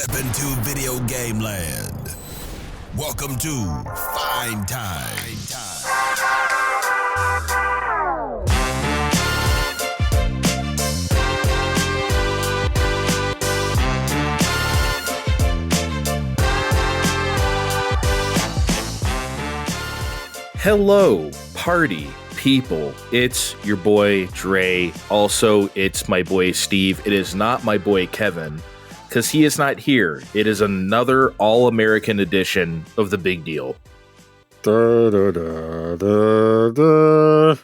Step into video game land. Welcome to Fine Time. Hello, party people. It's your boy Dre. Also, it's my boy Steve. It is not my boy Kevin, because he is not here. It is another all-American edition of The Big Deal. Da, da, da, da, da.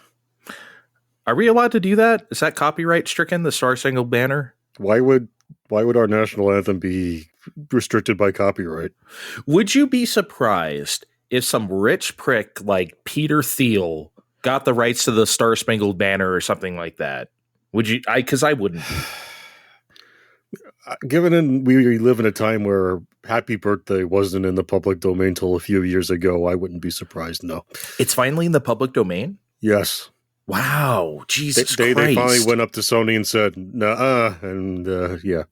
Are we allowed to do that? Is that copyright stricken, the Star Spangled Banner? Why would our national anthem be restricted by copyright? Would you be surprised if some rich prick like Peter Thiel got the rights to the Star Spangled Banner or something like that? Would you? Because I wouldn't be. Given we live in a time where Happy Birthday wasn't in the public domain till a few years ago, I wouldn't be surprised, no. It's finally in the public domain? Yes. Wow, Jesus Christ. They finally went up to Sony and said, nah, and yeah.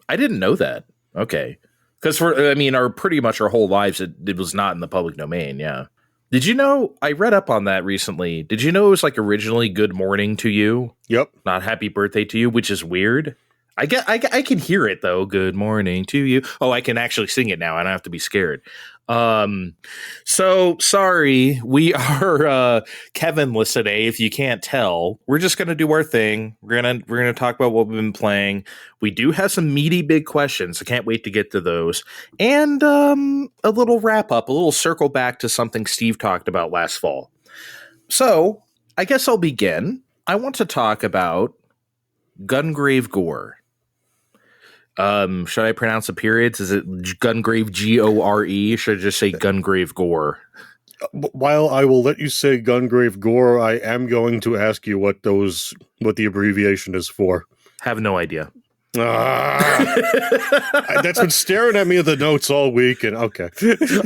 I didn't know that. Okay. Because pretty much our whole lives, it was not in the public domain, yeah. Did you know, I read up on that recently, did you know it was like originally Good Morning to You? Yep. Not Happy Birthday to You, which is weird. I can hear it though. Good morning to you. Oh, I can actually sing it now. I don't have to be scared. So sorry, we are Kevinless today. If you can't tell, we're just gonna do our thing. We're gonna talk about what we've been playing. We do have some meaty big questions. I can't wait to get to those. And a little wrap up, a little circle back to something Steve talked about last fall. So I guess I'll begin. I want to talk about Gungrave G.O.R.E. Should I pronounce the periods? Is it Gungrave G.O.R.E? Should I just say Gungrave G.O.R.E? While I will let you say Gungrave G.O.R.E, I am going to ask you what the abbreviation is for. Have no idea. That's been staring at me at the notes all week, and okay.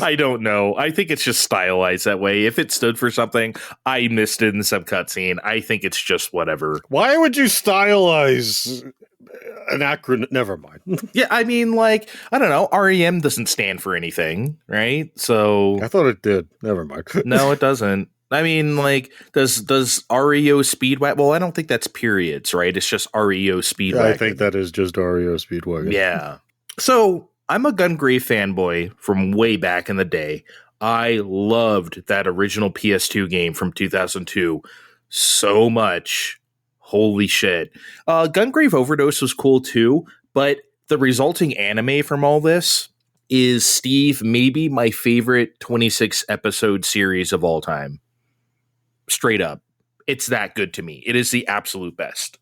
I don't know. I think it's just stylized that way. If it stood for something, I missed it in some cutscene. I think it's just whatever. Why would you stylize an acronym? Never mind. Yeah, I mean, like, I don't know. REM doesn't stand for anything, right? So I thought it did. Never mind. No, it doesn't. I mean, like, does REO Speedwagon? Well, I don't think that's periods, right? It's just REO Speedwagon. Yeah, I think that is just REO Speedwagon. Yeah. So I'm a Gungrave fanboy from way back in the day. I loved that original PS2 game from 2002 so much. Holy shit. Gungrave Overdose was cool too, but the resulting anime from all this is, Steve, maybe my favorite 26 episode series of all time. Straight up. It's that good to me. It is the absolute best.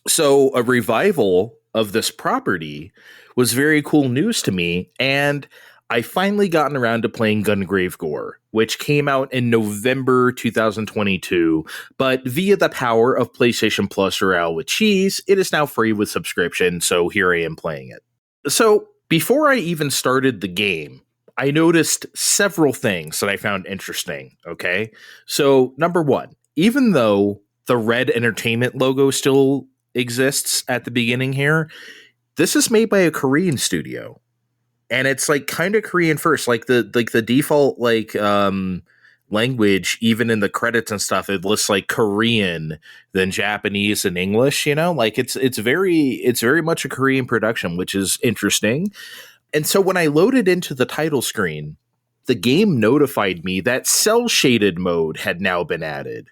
So a revival of this property was very cool news to me, and I finally gotten around to playing Gungrave G.O.R.E, which came out in November 2022, but via the power of PlayStation Plus Royale with Cheese, it is now free with subscription, so here I am playing it. So before I even started the game, I noticed several things that I found interesting, okay? So, number one, even though the Red Entertainment logo still exists at the beginning here, this is made by a Korean studio. And it's like kind of Korean first, like the default language, even in the credits and stuff, it lists like Korean, then Japanese and English, you know? Like it's very much a Korean production, which is interesting. And so when I loaded into the title screen, the game notified me that cell shaded mode had now been added.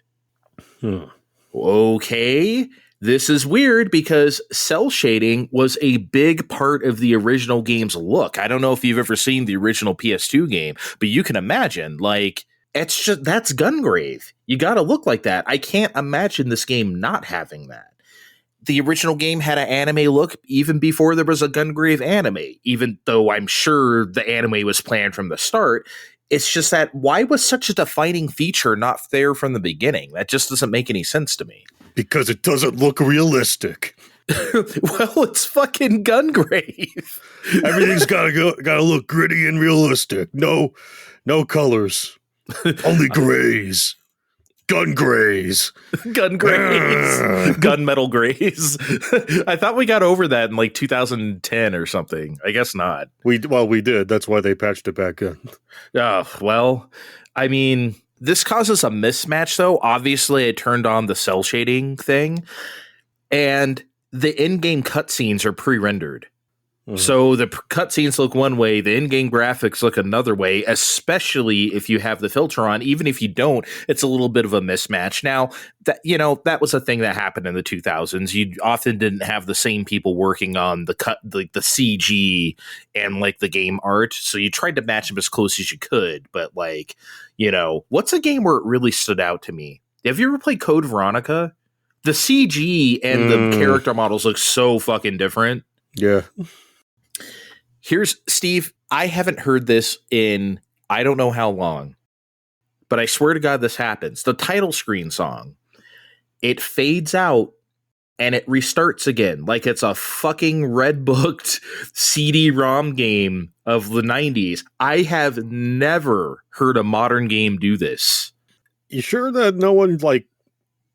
Okay, this is weird because cell shading was a big part of the original game's look. I don't know if you've ever seen the original PS2 game, but you can imagine, like, that's Gungrave. You got to look like that. I can't imagine this game not having that. The original game had an anime look even before there was a Gungrave anime, even though I'm sure the anime was planned from the start. It's just that, why was such a defining feature not there from the beginning? That just doesn't make any sense to me. Because it doesn't look realistic. Well, it's fucking Gungrave. Everything's gotta look gritty and realistic. No colors. Only grays. Gungraves. Gungraves. Gunmetal Grays. I thought we got over that in like 2010 or something. I guess not. We did. That's why they patched it back in. Well, I mean, this causes a mismatch, though. Obviously, I turned on the cell shading thing, and the in-game cutscenes are pre-rendered. So the cutscenes look one way, the in-game graphics look another way, especially if you have the filter on. Even if you don't, it's a little bit of a mismatch. Now, that was a thing that happened in the 2000s. You often didn't have the same people working on the CG and like the game art, so you tried to match them as close as you could. But what's a game where it really stood out to me? Have you ever played Code Veronica? The CG and the character models look so fucking different. Yeah. Here's Steve. I haven't heard this in I don't know how long, but I swear to God, this happens. The title screen song, it fades out and it restarts again like it's a fucking red booked CD-ROM game of the 90s. I have never heard a modern game do this. You sure that no one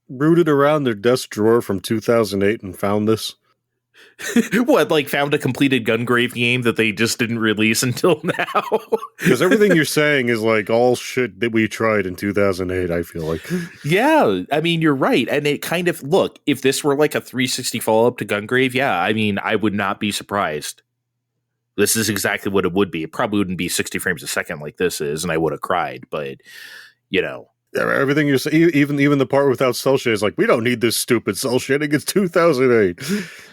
rooted around their desk drawer from 2008 and found this? What, found a completed Gungrave game that they just didn't release until now? Because everything you're saying is all shit that we tried in 2008, I feel like. Yeah, I mean, you're right. And it kind of, look, if this were a 360 follow-up to Gungrave, yeah, I mean, I would not be surprised. This is exactly what it would be. It probably wouldn't be 60 frames a second like this is, and I would have cried, but, Everything you're saying, even the part without cell shading is we don't need this stupid cell shading. It's 2008.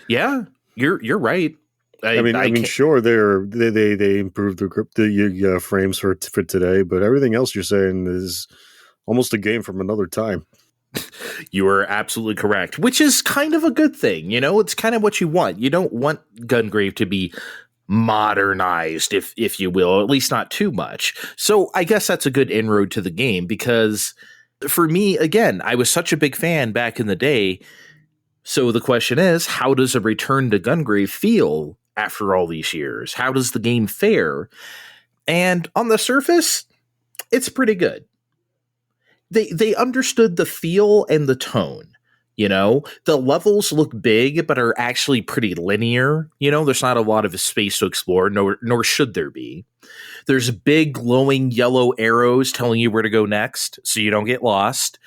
Yeah, you're right. I mean, sure, they improved the frames for today, but everything else you're saying is almost a game from another time. You are absolutely correct, which is kind of a good thing. It's kind of what you want. You don't want Gungrave to be modernized, if you will, or at least not too much. So I guess that's a good inroad to the game, because for me, again, I was such a big fan back in the day. So the question is, how does a return to Gungrave feel after all these years? How does the game fare? And on the surface, it's pretty good. They understood the feel and the tone. The levels look big, but are actually pretty linear. There's not a lot of space to explore, nor should there be. There's big glowing yellow arrows telling you where to go next, so you don't get lost.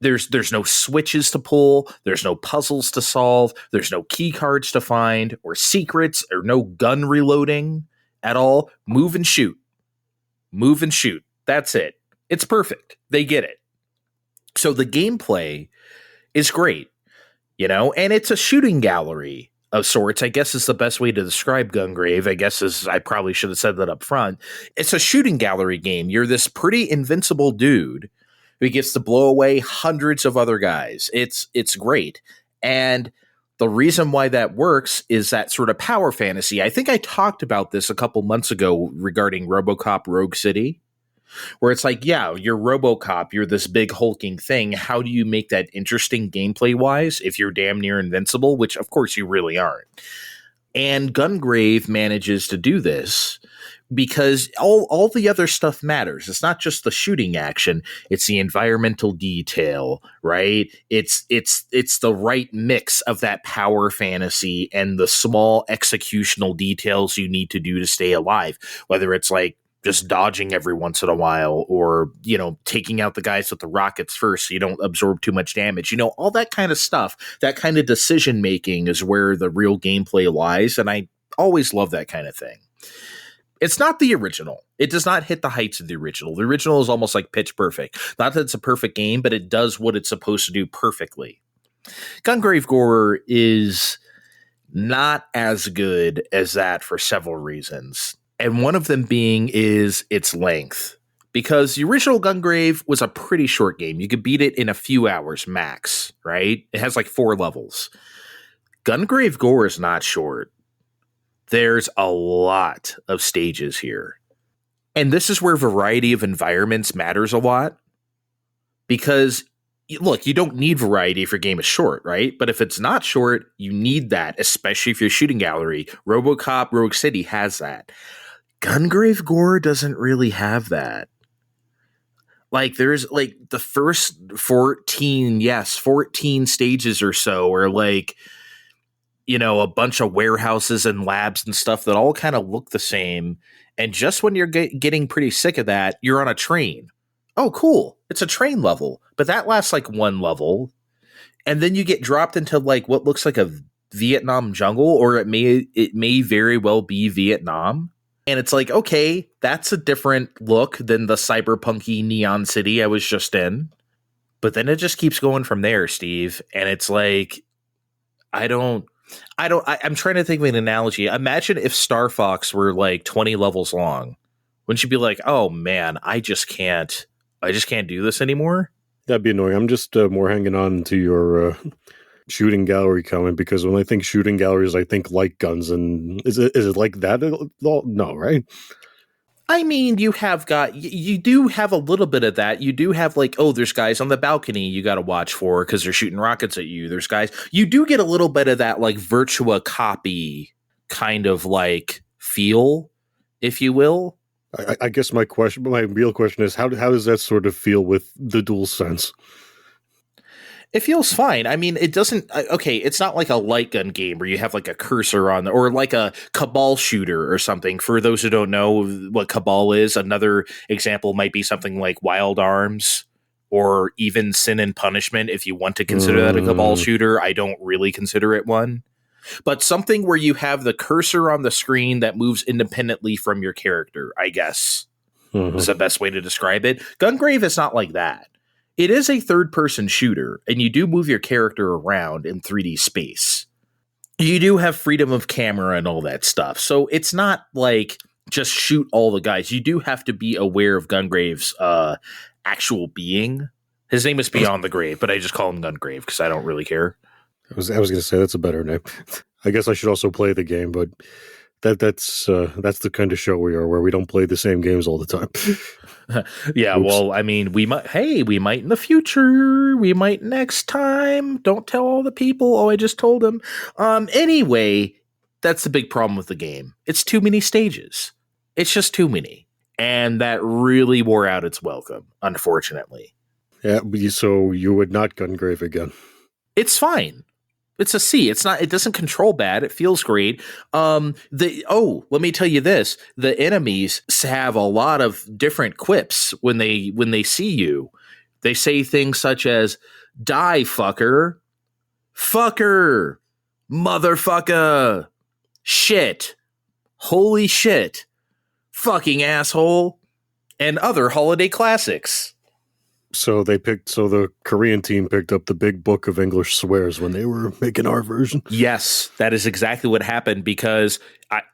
There's no switches to pull. There's no puzzles to solve. There's no key cards to find, or secrets, or no gun reloading at all. Move and shoot. Move and shoot. That's it. It's perfect. They get it. So the gameplay is great, and it's a shooting gallery of sorts, I guess is the best way to describe Gungrave. I probably should have said that up front. It's a shooting gallery game. You're this pretty invincible dude who gets to blow away hundreds of other guys. It's great. And the reason why that works is that sort of power fantasy. I think I talked about this a couple months ago regarding RoboCop Rogue City, where it's you're RoboCop, you're this big hulking thing. How do you make that interesting gameplay-wise if you're damn near invincible, which of course you really aren't. And Gungrave manages to do this because all the other stuff matters. It's not just the shooting action, it's the environmental detail, right? It's the right mix of that power fantasy and the small executional details you need to do to stay alive, whether it's just dodging every once in a while, or, taking out the guys with the rockets first so you don't absorb too much damage. All that kind of stuff, that kind of decision making is where the real gameplay lies. And I always love that kind of thing. It's not the original. It does not hit the heights of the original. The original is almost like pitch perfect. Not that it's a perfect game, but it does what it's supposed to do perfectly. Gungrave G.O.R.E is not as good as that for several reasons. And one of them being is its length. Because the original Gungrave was a pretty short game. You could beat it in a few hours max, right? It has 4 levels. Gungrave G.O.R.E is not short. There's a lot of stages here. And this is where variety of environments matters a lot. Because, look, you don't need variety if your game is short, right? But if it's not short, you need that, especially if you're shooting gallery. RoboCop Rogue City has that. Gungrave G.O.R.E doesn't really have that. Like there's like the first 14 stages or so are like, you know, a bunch of warehouses and labs and stuff that all kind of look the same. And just when you're getting pretty sick of that, you're on a train. Oh, cool. It's a train level, but that lasts like one level. And then you get dropped into like what looks like a Vietnam jungle, or it may very well be Vietnam. And it's like, okay, that's a different look than the cyberpunky neon city I was just in. But then it just keeps going from there, Steve. And it's like, I'm trying to think of an analogy. Imagine if Star Fox were like 20 levels long. Wouldn't you be like, oh man, I just can't do this anymore? That'd be annoying. I'm just more hanging on to your shooting gallery comment, because when I think shooting galleries, I think light guns. And is it like that? No, right? I mean, you do have a little bit of that. You do have like, oh, there's guys on the balcony you got to watch for because they're shooting rockets at you. There's guys. You do get a little bit of that like Virtua copy kind of like feel, if you will. I guess my real question is, how does that sort of feel with the DualSense? It feels fine. I mean, it doesn't. Okay, it's not like a light gun game where you have like a cursor on, or like a Cabal shooter or something. For those who don't know what Cabal is, another example might be something like Wild Arms, or even Sin and Punishment. If you want to consider that a Cabal shooter, I don't really consider it one. But something where you have the cursor on the screen that moves independently from your character, I guess, is the best way to describe it. Gungrave is not like that. It is a third-person shooter, and you do move your character around in 3D space. You do have freedom of camera and all that stuff, so it's not like just shoot all the guys. You do have to be aware of Gungrave's actual being. His name is Beyond the Grave, but I just call him Gungrave because I don't really care. I was going to say that's a better name. I guess I should also play the game, but that's the kind of show we are, where we don't play the same games all the time. Yeah, oops. Well, I mean, we might in the future. We might next time. Don't tell all the people. Oh, I just told them. Anyway, that's the big problem with the game. It's too many stages. It's just too many. And that really wore out its welcome, unfortunately. Yeah, so you would not Gungrave again. It's fine. It's a C. It doesn't control bad. It feels great. Let me tell you this. The enemies have a lot of different quips when they see you. They say things such as die fucker, fucker, motherfucker, shit, holy shit, fucking asshole, and other holiday classics. So the Korean team picked up the big book of English swears when they were making our version. Yes, that is exactly what happened, because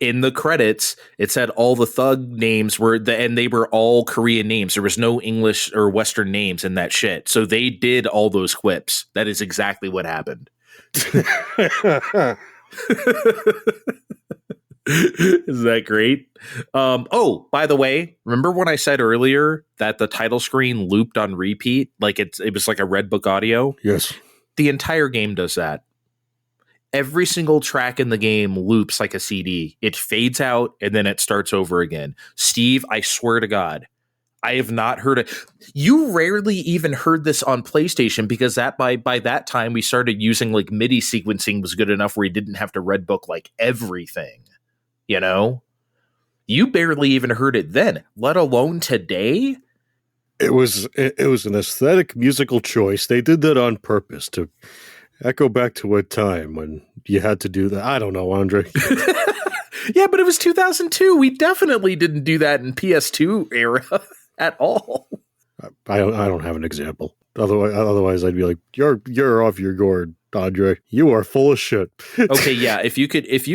in the credits, it said all the thug names and they were all Korean names. There was no English or Western names in that shit. So they did all those quips. That is exactly what happened. Is that great? By the way, remember when I said earlier that the title screen looped on repeat? Like it was like a Red Book audio? Yes. The entire game does that. Every single track in the game loops like a CD. It fades out and then it starts over again. Steve, I swear to God, I have not heard it. You rarely even heard this on PlayStation, because that by that time we started using like MIDI sequencing was good enough where you didn't have to Red Book like everything. You know, you barely even heard it then, let alone today. It was an aesthetic musical choice. They did that on purpose to echo back to a time when you had to do that. I don't know, Andre. Yeah, but it was 2002. We definitely didn't do that in PS2 era at all. I don't have an example. Otherwise, I'd be like, you're off your gourd, Andre. You are full of shit. Okay, yeah. If you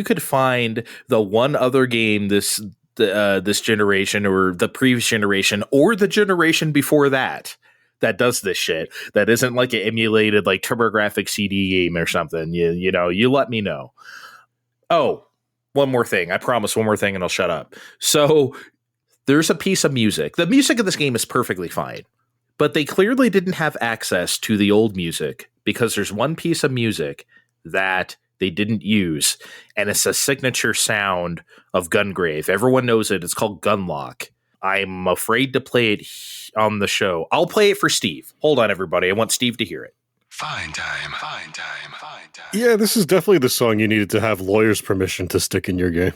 could find the one other game this generation, or the previous generation, or the generation before that does this shit, that isn't like an emulated like TurboGrafx CD game or something, you know, you let me know. Oh, one more thing. I promise, one more thing, and I'll shut up. So there's a piece of music. The music of this game is perfectly fine, but they clearly didn't have access to the old music, because there's one piece of music that they didn't use, and it's a signature sound of Gungrave. Everyone knows it. It's called Gunlock. I'm afraid to play it on the show. I'll play it for Steve. Hold on, everybody. I want Steve to hear it. Fine time, fine time, fine time. Yeah, this is definitely the song you needed to have lawyers' permission to stick in your game.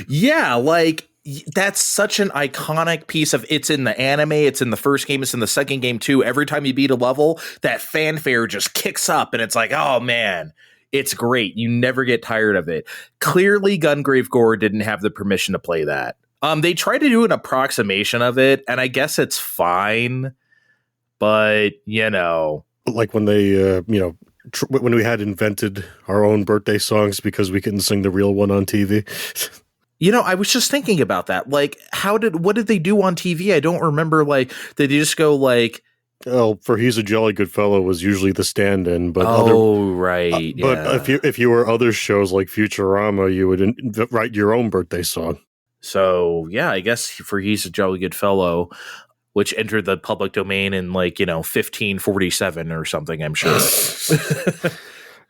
Yeah, like that's such an iconic piece of it's in the anime, it's in the first game, it's in the second game too. Every time you beat a level, that fanfare just kicks up and it's like, oh man, it's great. You never get tired of it. Clearly, Gungrave G.O.R.E didn't have the permission to play that. They tried to do an approximation of it, and I guess it's fine, but you know. Like when they, when we had invented our own birthday songs because we couldn't sing the real one on TV. You know, I was just thinking about that. Like, what did they do on TV? I don't remember. Like, did they just go like, "Oh, for He's a Jolly Good Fellow" was usually the stand-in, but right. But if you were other shows like Futurama, you would write your own birthday song. So yeah, I guess for He's a Jolly Good Fellow, which entered the public domain in 1547 or something, I'm sure.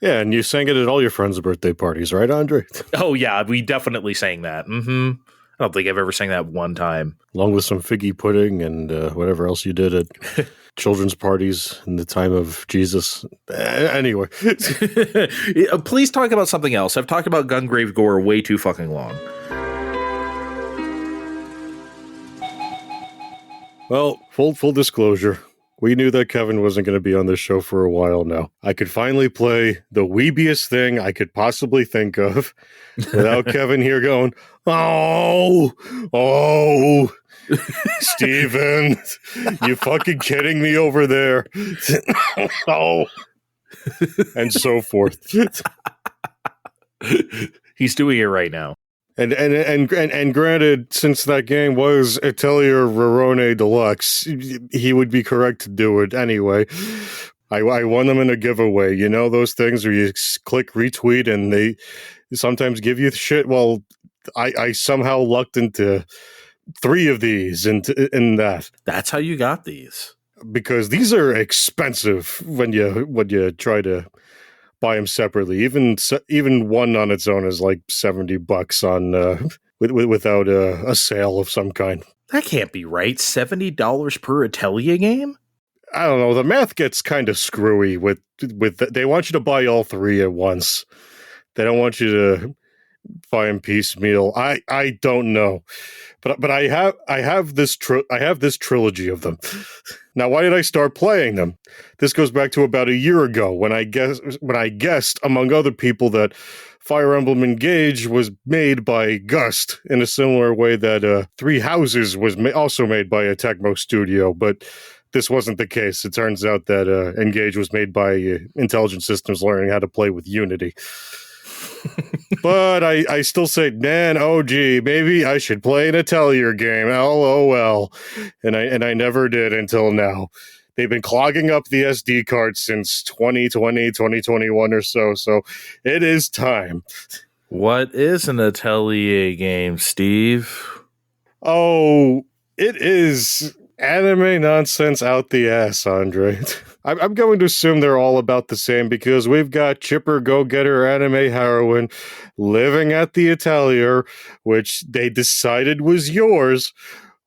Yeah, and you sang it at all your friends' birthday parties, right, Andre? Oh, yeah, we definitely sang that. Mm-hmm. I don't think I've ever sang that one time. Along with some figgy pudding and whatever else you did at children's parties in the time of Jesus. Anyway. Please talk about something else. I've talked about Gungrave G.O.R.E way too fucking long. Well, full disclosure. We knew that Kevin wasn't going to be on this show for a while now. I could finally play the weebiest thing I could possibly think of without Kevin here going, oh, Steven, you fucking kidding me over there? Oh, and so forth. He's doing it right now. And granted, since that game was Atelier Rorona Deluxe, he would be correct to do it anyway. I won them in a giveaway. You know those things where you click retweet and they sometimes give you shit? Well, I somehow lucked into 3 of these in that. That's how you got these. Because these are expensive when you try to buy them separately. Even one on its own is like $70 on without a sale of some kind. That can't be right. $70 per Atelier game? I don't know. The math gets kind of screwy with they want you to buy all 3 at once. They don't want you to buy them piecemeal. I don't know. But I have this trilogy of them. Now, why did I start playing them? This goes back to about a year ago when I guessed, among other people, that Fire Emblem Engage was made by Gust in a similar way that Three Houses was also made by a Tecmo studio, but this wasn't the case. It turns out that Engage was made by Intelligent Systems learning how to play with Unity. But I still say, man, oh gee, maybe I should play an Atelier game. LOL. And I never did until now. They've been clogging up the SD card since 2020, 2021 or so. So it is time. What is an Atelier game, Steve? Oh, it is anime nonsense out the ass, Andre. I'm going to assume they're all about the same because we've got chipper go-getter anime heroine living at the Atelier, which they decided was yours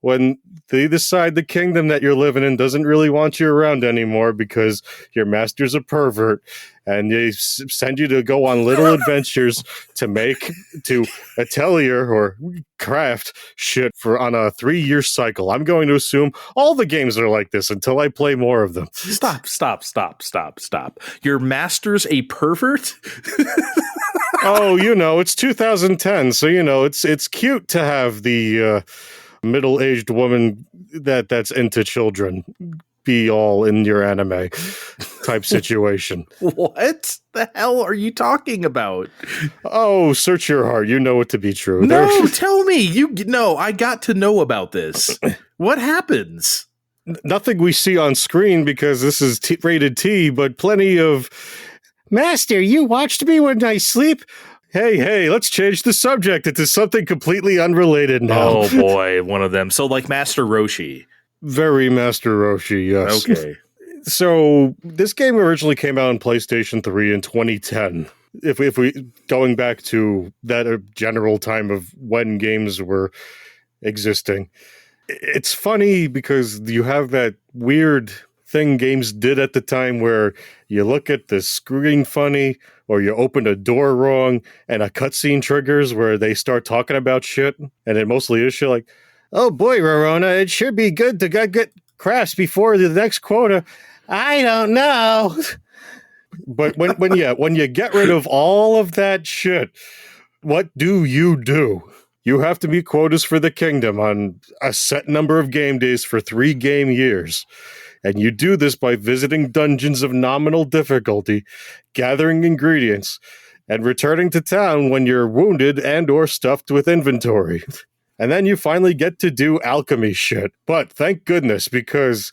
when they decide the kingdom that you're living in doesn't really want you around anymore because your master's a pervert, and they send you to go on little adventures to Atelier or craft shit on a 3-year cycle. I'm going to assume all the games are like this until I play more of them. Stop. Your master's a pervert? Oh, it's 2010, so it's cute to have the middle-aged woman that's into children be all in your anime type situation. What the hell are you talking about? Oh, search your heart. You know it to be true. No, tell me. I got to know about this. What happens? Nothing we see on screen because this is rated T, but plenty of, Master, you watched me when I sleep? Hey, let's change the subject into something completely unrelated now. Oh boy, one of them. So like Master Roshi. Very Master Roshi, yes. Okay. So this game originally came out on PlayStation 3 in 2010. If we going back to that general time of when games were existing. It's funny because you have that weird thing games did at the time where you look at the screen funny or you open a door wrong and a cutscene triggers where they start talking about shit, and it mostly is shit like, oh boy, Rorona, it should be good to get crafts before the next quota. I don't know. But when you get rid of all of that shit, what do? You have to meet quotas for the kingdom on a set number of game days for 3 game years. And you do this by visiting dungeons of nominal difficulty, gathering ingredients, and returning to town when you're wounded and or stuffed with inventory. And then you finally get to do alchemy shit. But thank goodness, because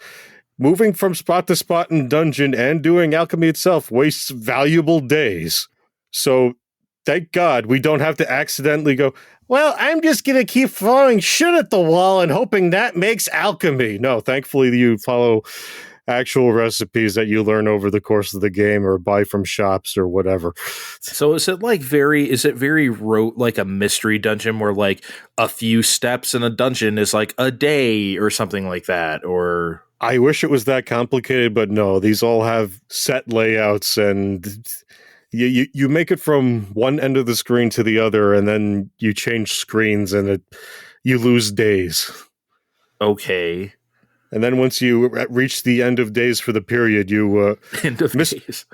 moving from spot to spot in dungeon and doing alchemy itself wastes valuable days. So thank God we don't have to accidentally go, well, I'm just going to keep throwing shit at the wall and hoping that makes alchemy. No, thankfully you follow actual recipes that you learn over the course of the game or buy from shops or whatever. So is it very like a mystery dungeon where like a few steps in a dungeon is like a day or something like that? Or I wish it was that complicated, but no, these all have set layouts and you make it from one end of the screen to the other, and then you change screens, and you lose days. Okay. And then once you reach the end of days for the period, you end of days.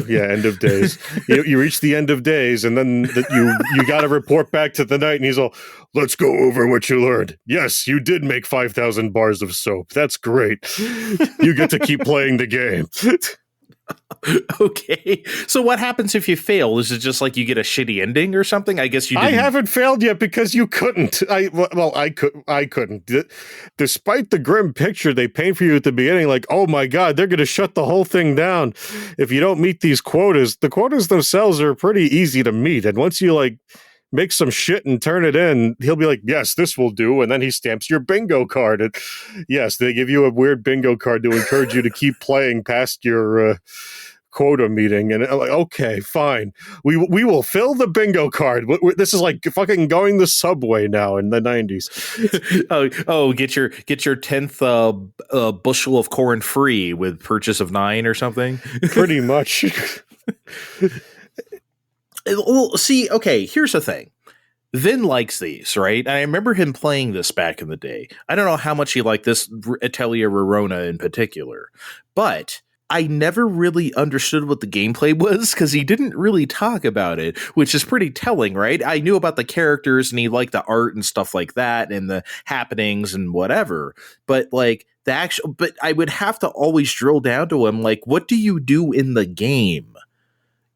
Yeah, end of days. You reach the end of days, and then you got to report back to the knight, and he's all, "Let's go over what you learned. Yes, you did make 5,000 bars of soap. That's great. You get to keep playing the game." Okay. So what happens if you fail? Is it just like you get a shitty ending or something? I guess you didn't. I haven't failed yet because you couldn't. I couldn't. Despite the grim picture they paint for you at the beginning, like, oh my God, they're going to shut the whole thing down if you don't meet these quotas. The quotas themselves are pretty easy to meet. And once you like make some shit and turn it in, he'll be like, yes, this will do. And then he stamps your bingo card. And yes, they give you a weird bingo card to encourage you to keep playing past your quota meeting. And I'm like, okay, fine. We will fill the bingo card. This is like fucking going the subway now in the 90s. Get your 10th bushel of corn free with purchase of 9 or something. Pretty much. Well, see, okay, here's the thing. Vin likes these, right? And I remember him playing this back in the day. I don't know how much he liked this Atelier Rorona in particular, but I never really understood what the gameplay was because he didn't really talk about it, which is pretty telling, right? I knew about the characters and he liked the art and stuff like that and the happenings and whatever, but like but I would have to always drill down to him, like, what do you do in the game?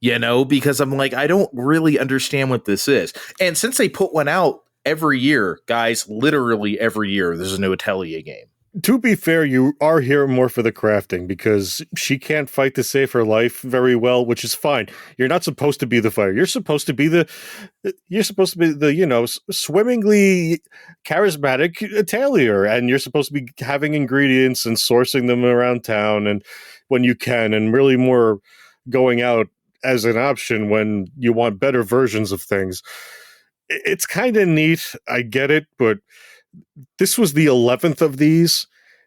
You know, because I'm like, I don't really understand what this is. And since they put one out every year, guys, literally every year, there's a new Atelier game. To be fair, you are here more for the crafting because she can't fight to save her life very well, which is fine. You're not supposed to be the fighter. You're supposed to be the swimmingly charismatic Atelier, and you're supposed to be having ingredients and sourcing them around town and when you can, and really more going out as an option when you want better versions of things. It's kind of neat. I get it, but this was the 11th of these,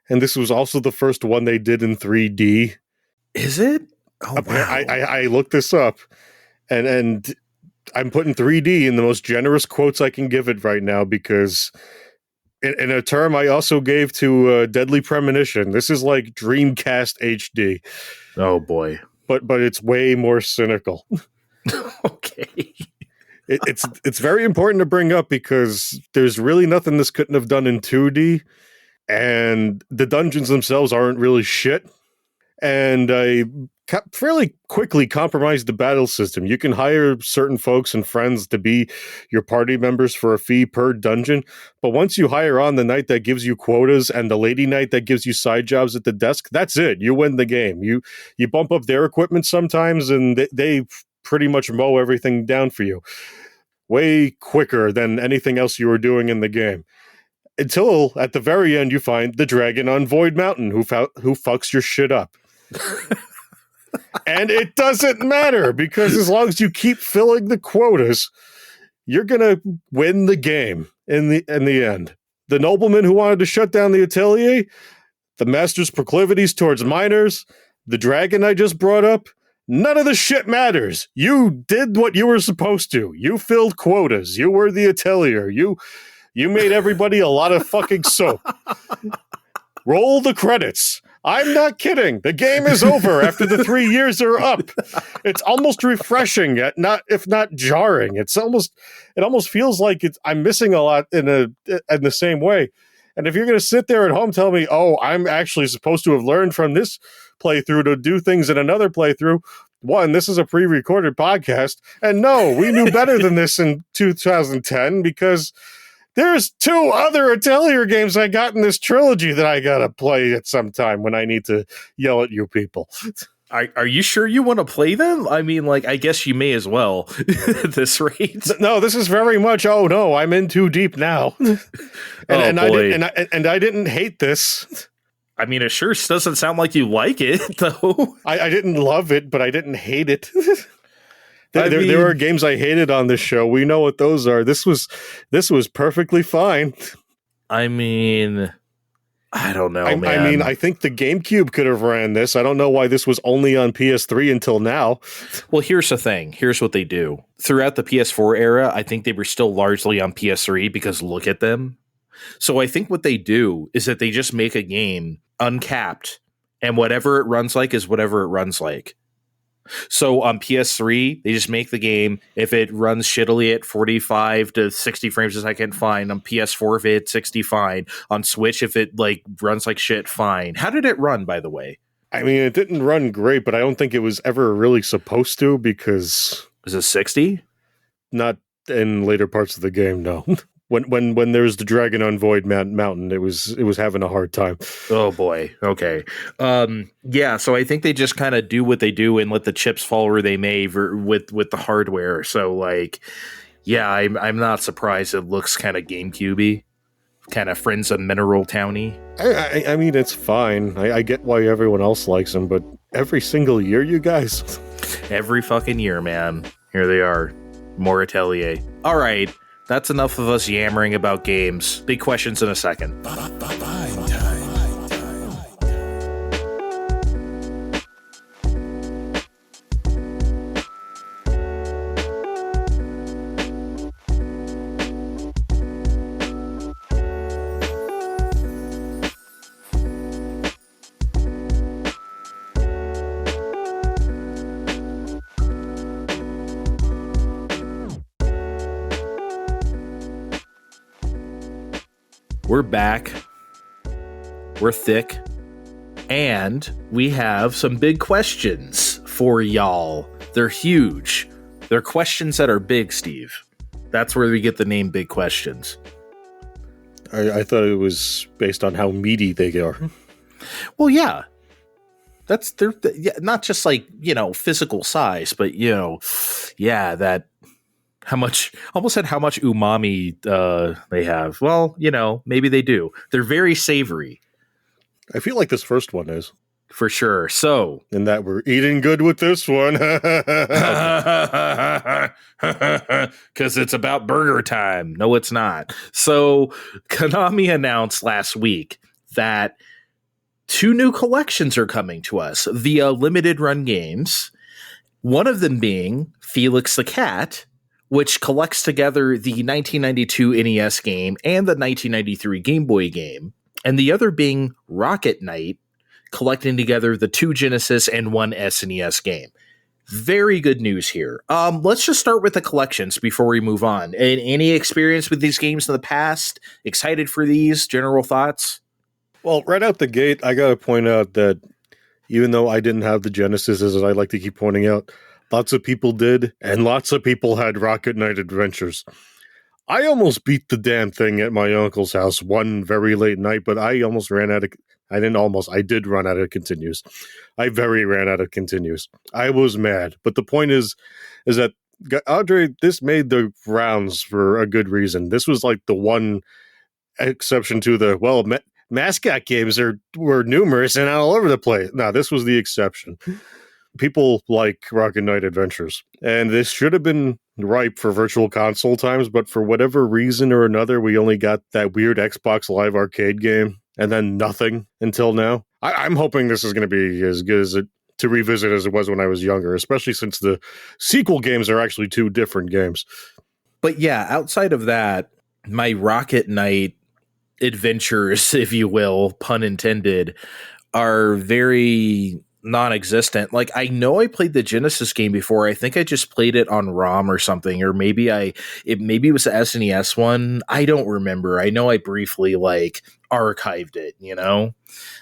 and this was also the first one they did in 3D. Is it? Oh, wow. I looked this up, and I'm putting 3D in the most generous quotes I can give it right now because in a term I also gave to Deadly Premonition, this is like Dreamcast HD. Oh, boy. But it's way more cynical. Okay. It's very important to bring up because there's really nothing this couldn't have done in 2D, and the dungeons themselves aren't really shit. And I fairly quickly compromised the battle system. You can hire certain folks and friends to be your party members for a fee per dungeon, but once you hire on the knight that gives you quotas and the lady knight that gives you side jobs at the desk, that's it. You win the game. You bump up their equipment sometimes, and they pretty much mow everything down for you way quicker than anything else you were doing in the game. Until at the very end, you find the dragon on Void Mountain who fucks your shit up. And it doesn't matter because as long as you keep filling the quotas, you're gonna win the game in the end. the nobleman who wanted to shut down the Atelier, the master's proclivities towards minors, the dragon I just brought up. None of the shit matters. You did what you were supposed to. You filled quotas. You were the Atelier. You made everybody a lot of fucking soap. Roll the credits. I'm not kidding. The game is over after the 3 years are up. It's almost refreshing, if not jarring. It almost feels like I'm missing a lot in the same way. And if you're going to sit there at home tell me, oh, I'm actually supposed to have learned from this playthrough to do things in another playthrough, one, this is a pre-recorded podcast, and no, we knew better than this in 2010 because there's 2 other Atelier games I got in this trilogy that I gotta play at some time when I need to yell at you people. Are you sure you want to play them? I mean, like, I guess you may as well at this rate. No, this is very much, oh no, I'm in too deep now. And I didn't hate this. I mean, it sure doesn't sound like you like it, though. I didn't love it, but I didn't hate it. There are games I hated on this show. We know what those are. This was perfectly fine. I mean, I don't know, man. I mean, I think the GameCube could have ran this. I don't know why this was only on PS3 until now. Well, here's the thing. Here's what they do. Throughout the PS4 era, I think they were still largely on PS3 because look at them. So I think what they do is that they just make a game uncapped, and whatever it runs like is whatever it runs like. So on PS3, they just make the game. If it runs shittily at 45 to 60 frames a second, fine. On PS4, if it's 60, fine. On Switch, if it like runs like shit, fine. How did it run, by the way? I mean, it didn't run great, but I don't think it was ever really supposed to because... Was it 60? Not in later parts of the game, no. When there's the dragon on Void Mountain, it was having a hard time. Oh boy. Okay. Yeah. So I think they just kind of do what they do and let the chips fall where they may with the hardware. So like, yeah, I'm not surprised. It looks kind of GameCube-y, kind of Friends of Mineral Towny. I mean, it's fine. I get why everyone else likes them, but every single year, you guys. Every fucking year, man. Here they are. More Atelier. All right. That's enough of us yammering about games. Big questions in a second. Fine time. We're back. We're thick. And we have some big questions for y'all. They're huge. They're questions that are big, Steve. That's where we get the name Big Questions. I thought it was based on how meaty they are. Well, yeah. They're not just like, physical size, but, that how much umami they have. Well, maybe they do. They're very savory. I feel like this first one is. For sure. So. And that we're eating good with this one. Because it's about burger time. No, it's not. So Konami announced last week that 2 new collections are coming to us via limited run games. One of them being Felix the Cat, which collects together the 1992 NES game and the 1993 Game Boy game, and the other being Rocket Knight, collecting together the 2 Genesis and 1 SNES game. Very good news here. Let's just start with the collections before we move on. Any experience with these games in the past? Excited for these? General thoughts? Well, right out the gate, I got to point out that even though I didn't have the Genesis, as I like to keep pointing out, lots of people did, and lots of people had Rocket Knight Adventures. I almost beat the damn thing at my uncle's house one very late night, but I almost ran out of... I did run out of continues. I very ran out of continues. I was mad. But the point is that, Andre, this made the rounds for a good reason. This was like the one exception to the, mascot games were numerous and all over the place. No, this was the exception. People like Rocket Knight Adventures. And this should have been ripe for virtual console times, but for whatever reason or another, we only got that weird Xbox Live Arcade game and then nothing until now. I'm hoping this is going to be as good as to revisit as it was when I was younger, especially since the sequel games are actually two different games. But yeah, outside of that, my Rocket Knight adventures, if you will, pun intended, are very non-existent. Like, I know I played the Genesis game before. I think I just played it on ROM or something, or maybe it was the SNES one. I don't remember. I know I briefly archived it,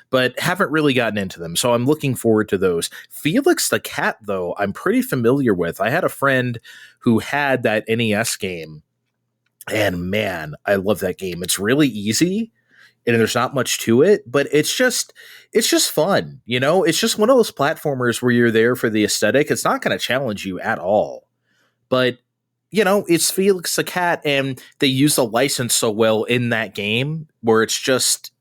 but haven't really gotten into them. So I'm looking forward to those. Felix the Cat, though, I'm pretty familiar with. I had a friend who had that NES game, and man, I love that game. It's really easy, and there's not much to it, but it's just fun. It's just one of those platformers where you're there for the aesthetic. It's not going to challenge you at all, but it's Felix the Cat, and they use the license so well in that game where it's just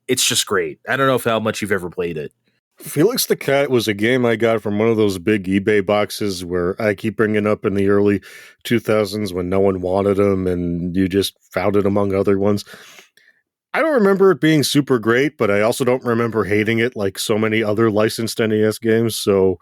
great. I don't know how much you've ever played it. Felix the Cat was a game I got from one of those big eBay boxes where I keep bringing up in the early 2000s when no one wanted them and you just found it among other ones. I don't remember it being super great, but I also don't remember hating it like so many other licensed NES games. So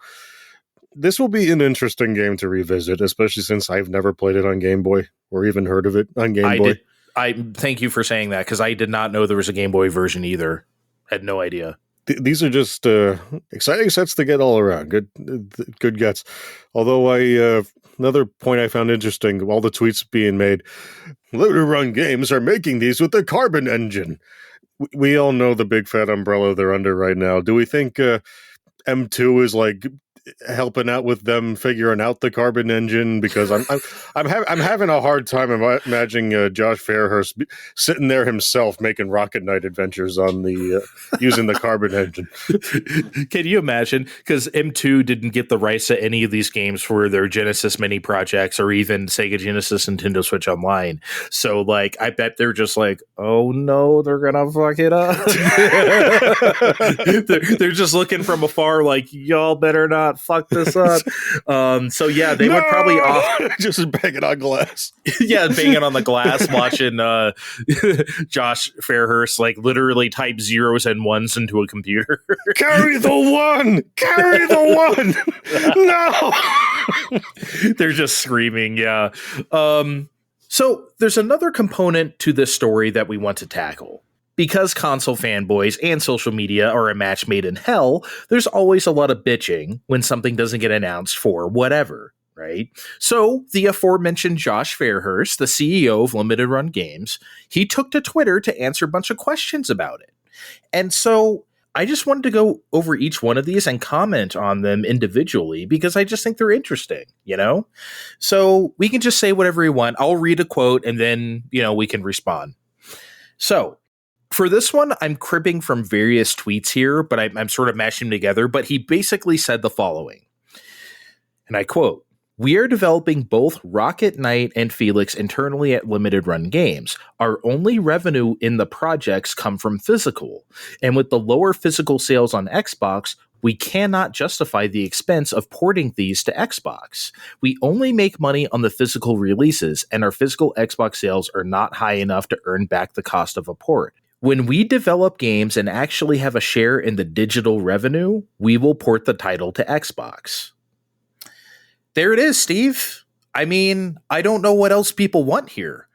this will be an interesting game to revisit, especially since I've never played it on Game Boy or even heard of it on Game Boy. I thank you for saying that, because I did not know there was a Game Boy version either. Had no idea. These are just exciting sets to get all around. Good gets. Although another point I found interesting, all the tweets being made, Limited Run Games are making these with the Carbon engine. We all know the big fat umbrella they're under right now. Do we think M2 is helping out with them figuring out the Carbon engine? Because I'm having a hard time imagining Josh Fairhurst sitting there himself making Rocket Knight adventures on the using the Carbon engine. Can you imagine? Because M2 didn't get the rights to any of these games for their Genesis mini projects or even Sega Genesis, Nintendo Switch Online. So I bet they're just oh no, they're gonna fuck it up. they're just looking from afar y'all better not fuck this up. So yeah, they would probably just banging on glass. Yeah, banging on the glass, watching Josh Fairhurst literally type zeros and ones into a computer. Carry the one! Carry the one! No! They're just screaming, yeah. So there's another component to this story that we want to tackle. Because console fanboys and social media are a match made in hell, there's always a lot of bitching when something doesn't get announced for whatever, right? So the aforementioned Josh Fairhurst, the CEO of Limited Run Games, he took to Twitter to answer a bunch of questions about it. And so I just wanted to go over each one of these and comment on them individually because I just think they're interesting, So we can just say whatever we want. I'll read a quote and then, we can respond. So for this one, I'm cribbing from various tweets here, but I'm sort of mashing them together. But he basically said the following, and I quote, "We are developing both Rocket Knight and Felix internally at Limited Run Games. Our only revenue in the projects come from physical. And with the lower physical sales on Xbox, we cannot justify the expense of porting these to Xbox. We only make money on the physical releases, and our physical Xbox sales are not high enough to earn back the cost of a port. When we develop games and actually have a share in the digital revenue, we will port the title to Xbox." There it is, Steve. I mean, I don't know what else people want here.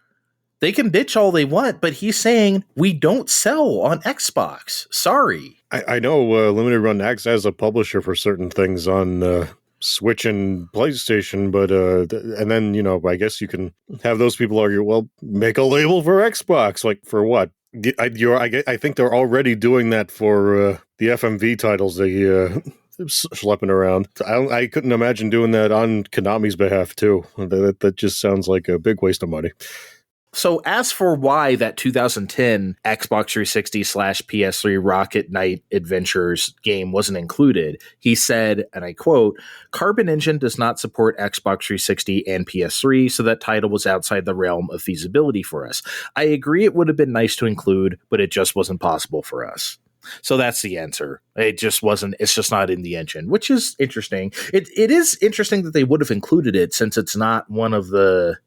They can bitch all they want, but he's saying we don't sell on Xbox. Sorry. I know Limited Run acts as a publisher for certain things on Switch and PlayStation, but and then, I guess you can have those people argue, well, make a label for Xbox. For what? I think they're already doing that for the FMV titles they schlepping around. I couldn't imagine doing that on Konami's behalf too. That just sounds like a big waste of money. So as for why that 2010 Xbox 360/PS3 Rocket Knight Adventures game wasn't included, he said, and I quote, "Carbon Engine does not support Xbox 360 and PS3, so that title was outside the realm of feasibility for us. I agree it would have been nice to include, but it just wasn't possible for us." So that's the answer. It just wasn't. It's just not in the engine, which is interesting. It is interesting that they would have included it since it's not one of the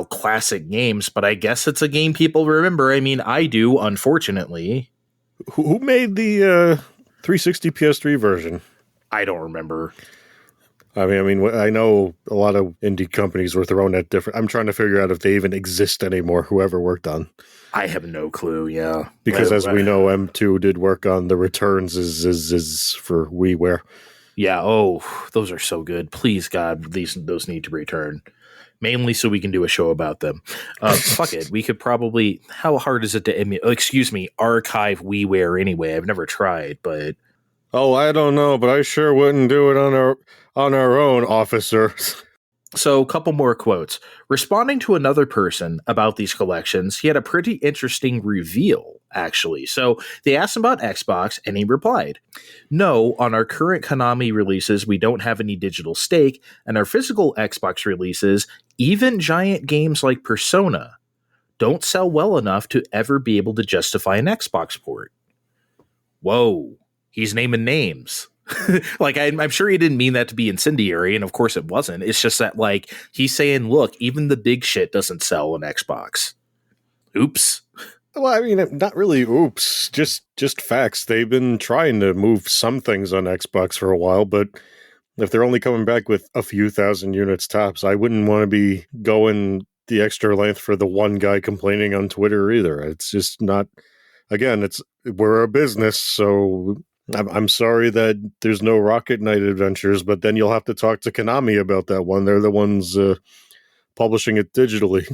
classic games. But I guess it's a game people remember. I mean, I do, unfortunately. Who made the 360 PS3 version? I don't remember. I mean, I know a lot of indie companies were thrown at different. I'm trying to figure out if they even exist anymore. Whoever worked on. I have no clue. Yeah, because as we know, M2 did work on the returns is for WiiWare. Yeah. Oh, those are so good. Please, God, those need to return. Mainly so we can do a show about them. Fuck it. We could probably. How hard is it to archive WiiWare anyway? I've never tried, but. Oh, I don't know, but I sure wouldn't do it on our own, officer. So, a couple more quotes. Responding to another person about these collections, he had a pretty interesting reveal, actually. So, they asked him about Xbox, and he replied, "No, on our current Konami releases, we don't have any digital stake, and our physical Xbox releases, even giant games like Persona, don't sell well enough to ever be able to justify an Xbox port." Whoa, he's naming names. Like, I'm sure he didn't mean that to be incendiary, and of course it wasn't. It's just that, like, he's saying, look, even the big shit doesn't sell on Xbox. Oops. Well, I mean, not really oops, just facts. They've been trying to move some things on Xbox for a while, but if they're only coming back with a few thousand units tops, I wouldn't want to be going the extra length for the one guy complaining on Twitter either. It's just not, again, we're a business, so I'm sorry that there's no Rocket Knight adventures, but then you'll have to talk to Konami about that one. They're the ones publishing it digitally.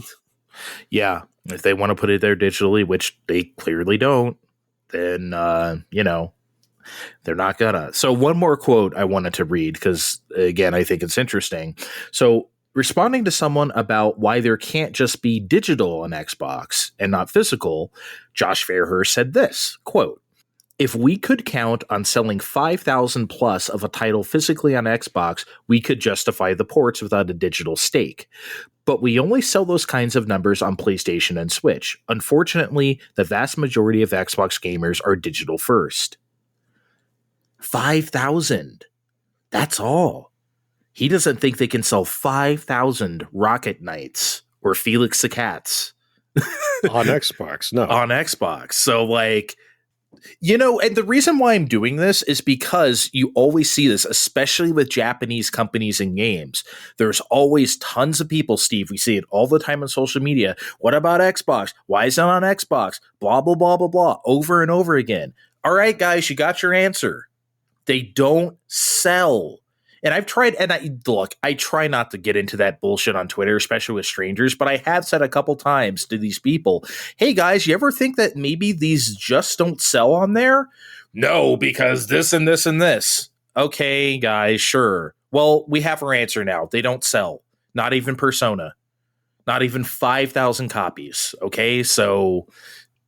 Yeah, if they want to put it there digitally, which they clearly don't, then, they're not gonna. So one more quote I wanted to read because, again, I think it's interesting. So responding to someone about why there can't just be digital on Xbox and not physical, Josh Fairhurst said this, quote, "If we could count on selling 5,000 plus of a title physically on Xbox, we could justify the ports without a digital stake. But we only sell those kinds of numbers on PlayStation and Switch. Unfortunately, the vast majority of Xbox gamers are digital first." 5,000. That's all. He doesn't think they can sell 5,000 Rocket Knights or Felix the Cats. On Xbox, no. On Xbox. So, like, and the reason why I'm doing this is because you always see this, especially with Japanese companies and games. There's always tons of people, Steve. We see it all the time on social media. What about Xbox? Why is it on Xbox? Blah, blah, blah, blah, blah. Over and over again. All right, guys, you got your answer. They don't sell. And I've tried, and I try not to get into that bullshit on Twitter, especially with strangers, but I have said a couple times to these people, hey guys, you ever think that maybe these just don't sell on there? No, because this and this and this. Okay, guys, sure. Well, we have our answer now. They don't sell. Not even Persona. Not even 5,000 copies. Okay, so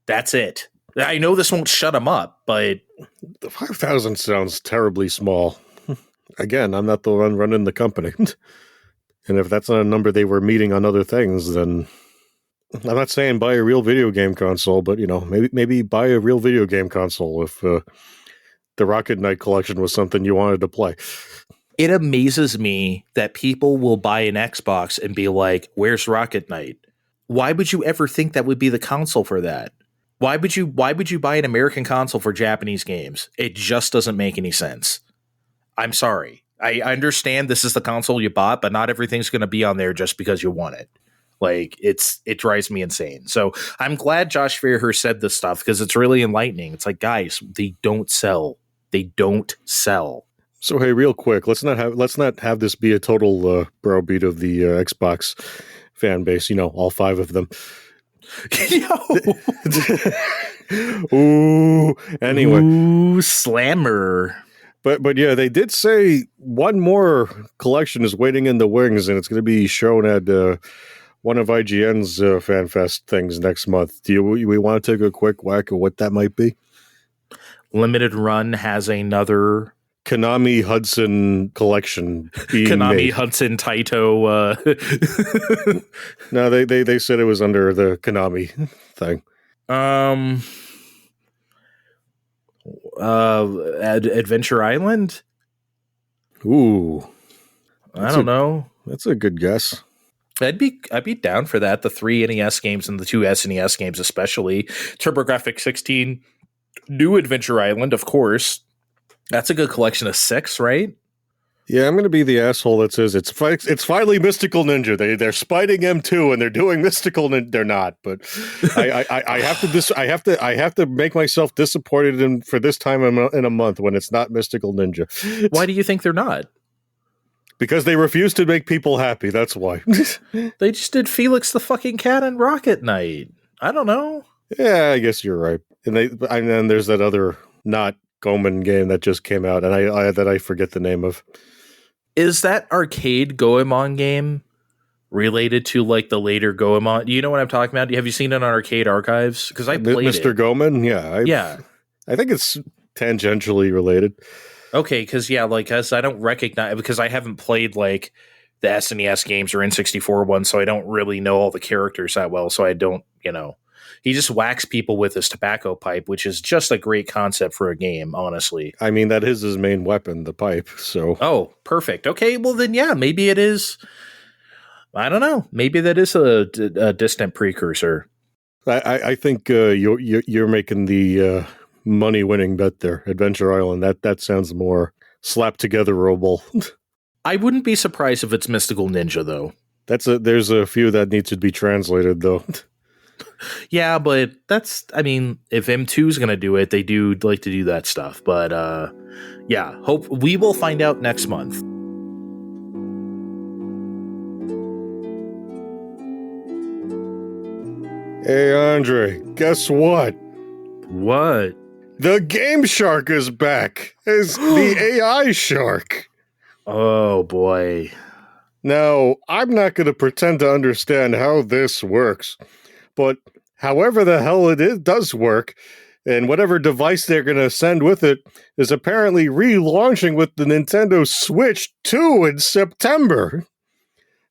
that's it. I know this won't shut them up, but... The 5,000 sounds terribly small. Again, I'm not the one running the company. And if that's not a number they were meeting on other things, then I'm not saying buy a real video game console, but, maybe buy a real video game console if the Rocket Knight collection was something you wanted to play. It amazes me that people will buy an Xbox and be like, where's Rocket Knight? Why would you ever think that would be the console for that? Why would you buy an American console for Japanese games? It just doesn't make any sense. I'm sorry. I understand this is the console you bought, but not everything's going to be on there just because you want it. Like, it drives me insane. So I'm glad Josh Fairhurst said this stuff because it's really enlightening. It's like, guys, they don't sell. They don't sell. So hey, real quick, let's not have this be a total browbeat of the Xbox fan base. All 5 of them. Ooh. Anyway. Ooh, slammer. But yeah, they did say one more collection is waiting in the wings, and it's going to be shown at one of IGN's FanFest things next month. Do we want to take a quick whack at what that might be? Limited Run has another Konami Hudson collection being Konami made. Hudson Taito. No, they said it was under the Konami thing. Adventure Island? Ooh. I don't know. That's a good guess. I'd be down for that. The 3 NES games and the 2 SNES games, especially TurboGrafx 16, New Adventure Island, of course. That's a good collection of 6, right? Yeah, I'm going to be the asshole that says it's finally Mystical Ninja. They're spiting M2 and they're doing Mystical Ninja. They're not, but I have to make myself disappointed for this time in a month when it's not Mystical Ninja. Why do you think they're not? Because they refuse to make people happy. That's why. They just did Felix the fucking Cat and Rocket Knight. I don't know. Yeah, I guess you're right. And then there's that other not Goemon game that just came out, and I forget the name of. Is that arcade Goemon game related to like the later Goemon? Do you know what I'm talking about? Have you seen it on Arcade Archives? Because I played Mr. it. Goemon? Yeah. I think it's tangentially related. Okay, because I don't recognize, because I haven't played like the SNES games or N64 ones, so I don't really know all the characters that well. So I don't, he just whacks people with his tobacco pipe, which is just a great concept for a game, honestly. I mean, that is his main weapon, the pipe. So, oh, perfect. Okay, well then, yeah, maybe it is. I don't know. Maybe that is a distant precursor. I think you're making the money-winning bet there. Adventure Island. That sounds more slapped togetherable. I wouldn't be surprised if it's Mystical Ninja, though. There's a few that need to be translated, though. Yeah, but if M2 is going to do it, they do like to do that stuff. But yeah, hope we will find out next month. Hey, Andre, guess what? What? The GameShark is back as the AI shark. Oh, boy. Now, I'm not going to pretend to understand how this works, but however the hell it does work, and whatever device they're going to send with it is apparently relaunching with the Nintendo Switch 2 in September.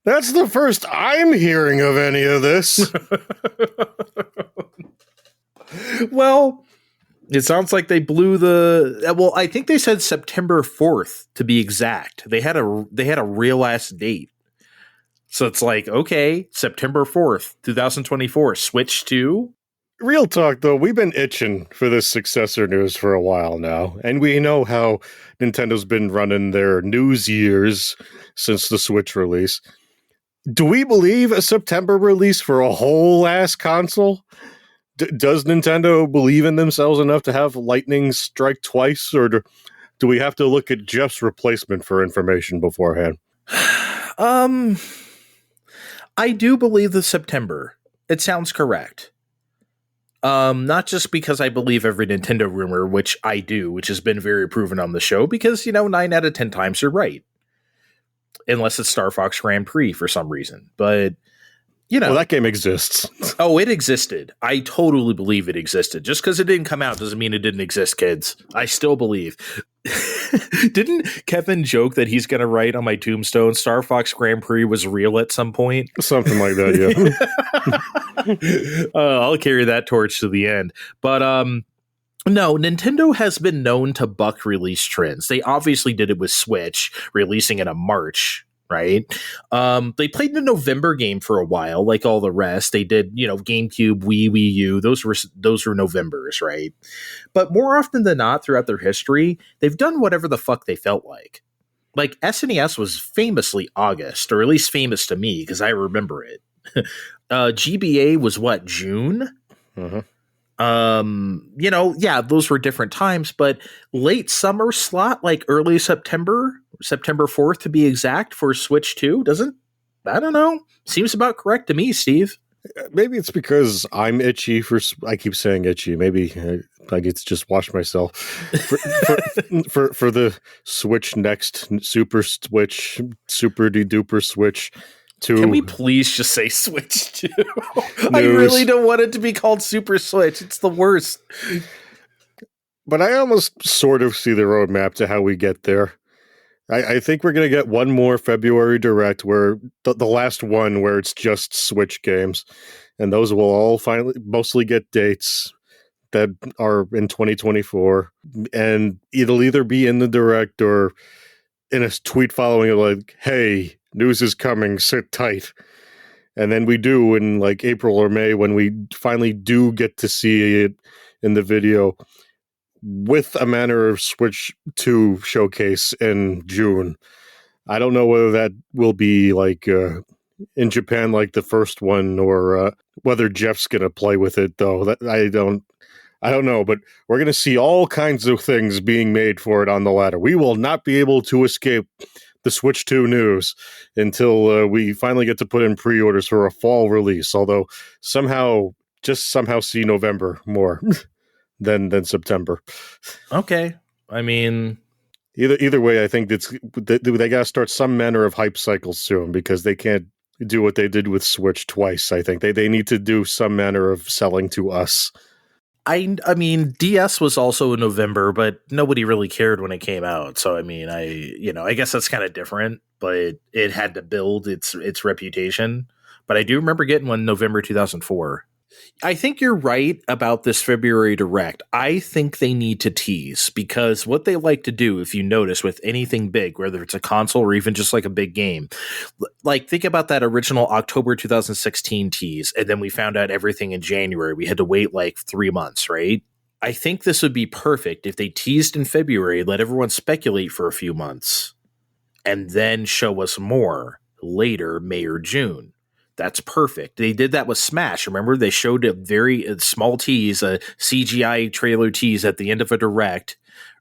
That's the first I'm hearing of any of this. Well, it sounds like they blew I think they said September 4th to be exact. They had a real ass date. So it's like, okay, September 4th, 2024, Switch 2. Real talk, though, we've been itching for this successor news for a while now, and we know how Nintendo's been running their news years since the Switch release. Do we believe a September release for a whole-ass console? Does Nintendo believe in themselves enough to have lightning strike twice, or do we have to look at Jeff's replacement for information beforehand? I do believe the September. It sounds correct. Not just because I believe every Nintendo rumor, which I do, which has been very proven on the show, because, 9 out of 10 times you're right. Unless it's Star Fox Grand Prix for some reason. But, well, that game exists. Oh, it existed. I totally believe it existed. Just because it didn't come out doesn't mean it didn't exist, kids. I still believe. Didn't Kevin joke that he's going to write on my tombstone, Star Fox Grand Prix was real at some point? Something like that, yeah. I'll carry that torch to the end. But no, Nintendo has been known to buck release trends. They obviously did it with Switch, releasing it in March, right? They played the November game for a while, like all the rest. They did, GameCube, Wii U. Those were Novembers, right? But more often than not, throughout their history, they've done whatever the fuck they felt like. Like SNES was famously August, or at least famous to me because I remember it. GBA was what, June? Mm-hmm. Those were different times, but late summer slot, like early September 4th to be exact, for Switch 2, I don't know. Seems about correct to me, Steve. Maybe it's because I'm itchy I keep saying itchy. Maybe I get to just wash myself for the Switch Next, Super Switch, Super Duper Switch 2. Can we please just say Switch 2? I really don't want it to be called Super Switch. It's the worst. But I almost sort of see the roadmap to how we get there. I think we're going to get one more February Direct, where the last one where it's just Switch games. And those will all finally mostly get dates. that are in 2024, and it'll either be in the direct or in a tweet following it, like, hey, news is coming, sit tight. And then we do in like April or May when we finally do get to see it in the video with a manner of Switch 2 showcase in June. I don't know whether that will be like in Japan like the first one, or whether Jeff's going to play with it, though. That I don't know, but we're going to see all kinds of things being made for it on the ladder. We will not be able to escape the Switch 2 news until we finally get to put in pre-orders for a fall release, although somehow see November more than September. Okay. I mean, either way, I think they got to start some manner of hype cycle soon, because they can't do what they did with Switch twice. I think they need to do some manner of selling to us. I mean, DS was also in November, but nobody really cared when it came out. So, I mean, I guess that's kind of different, but it had to build its reputation. But I do remember getting one November 2004. I think you're right about this February Direct. I think they need to tease, because what they like to do, if you notice, with anything big, whether it's a console or even just like a big game, like think about that original October 2016 tease, and then we found out everything in January. We had to wait like 3 months, right? I think this would be perfect if they teased in February, let everyone speculate for a few months, and then show us more later, May or June. That's perfect. They did that with Smash. Remember, they showed a very small tease, a CGI trailer tease at the end of a direct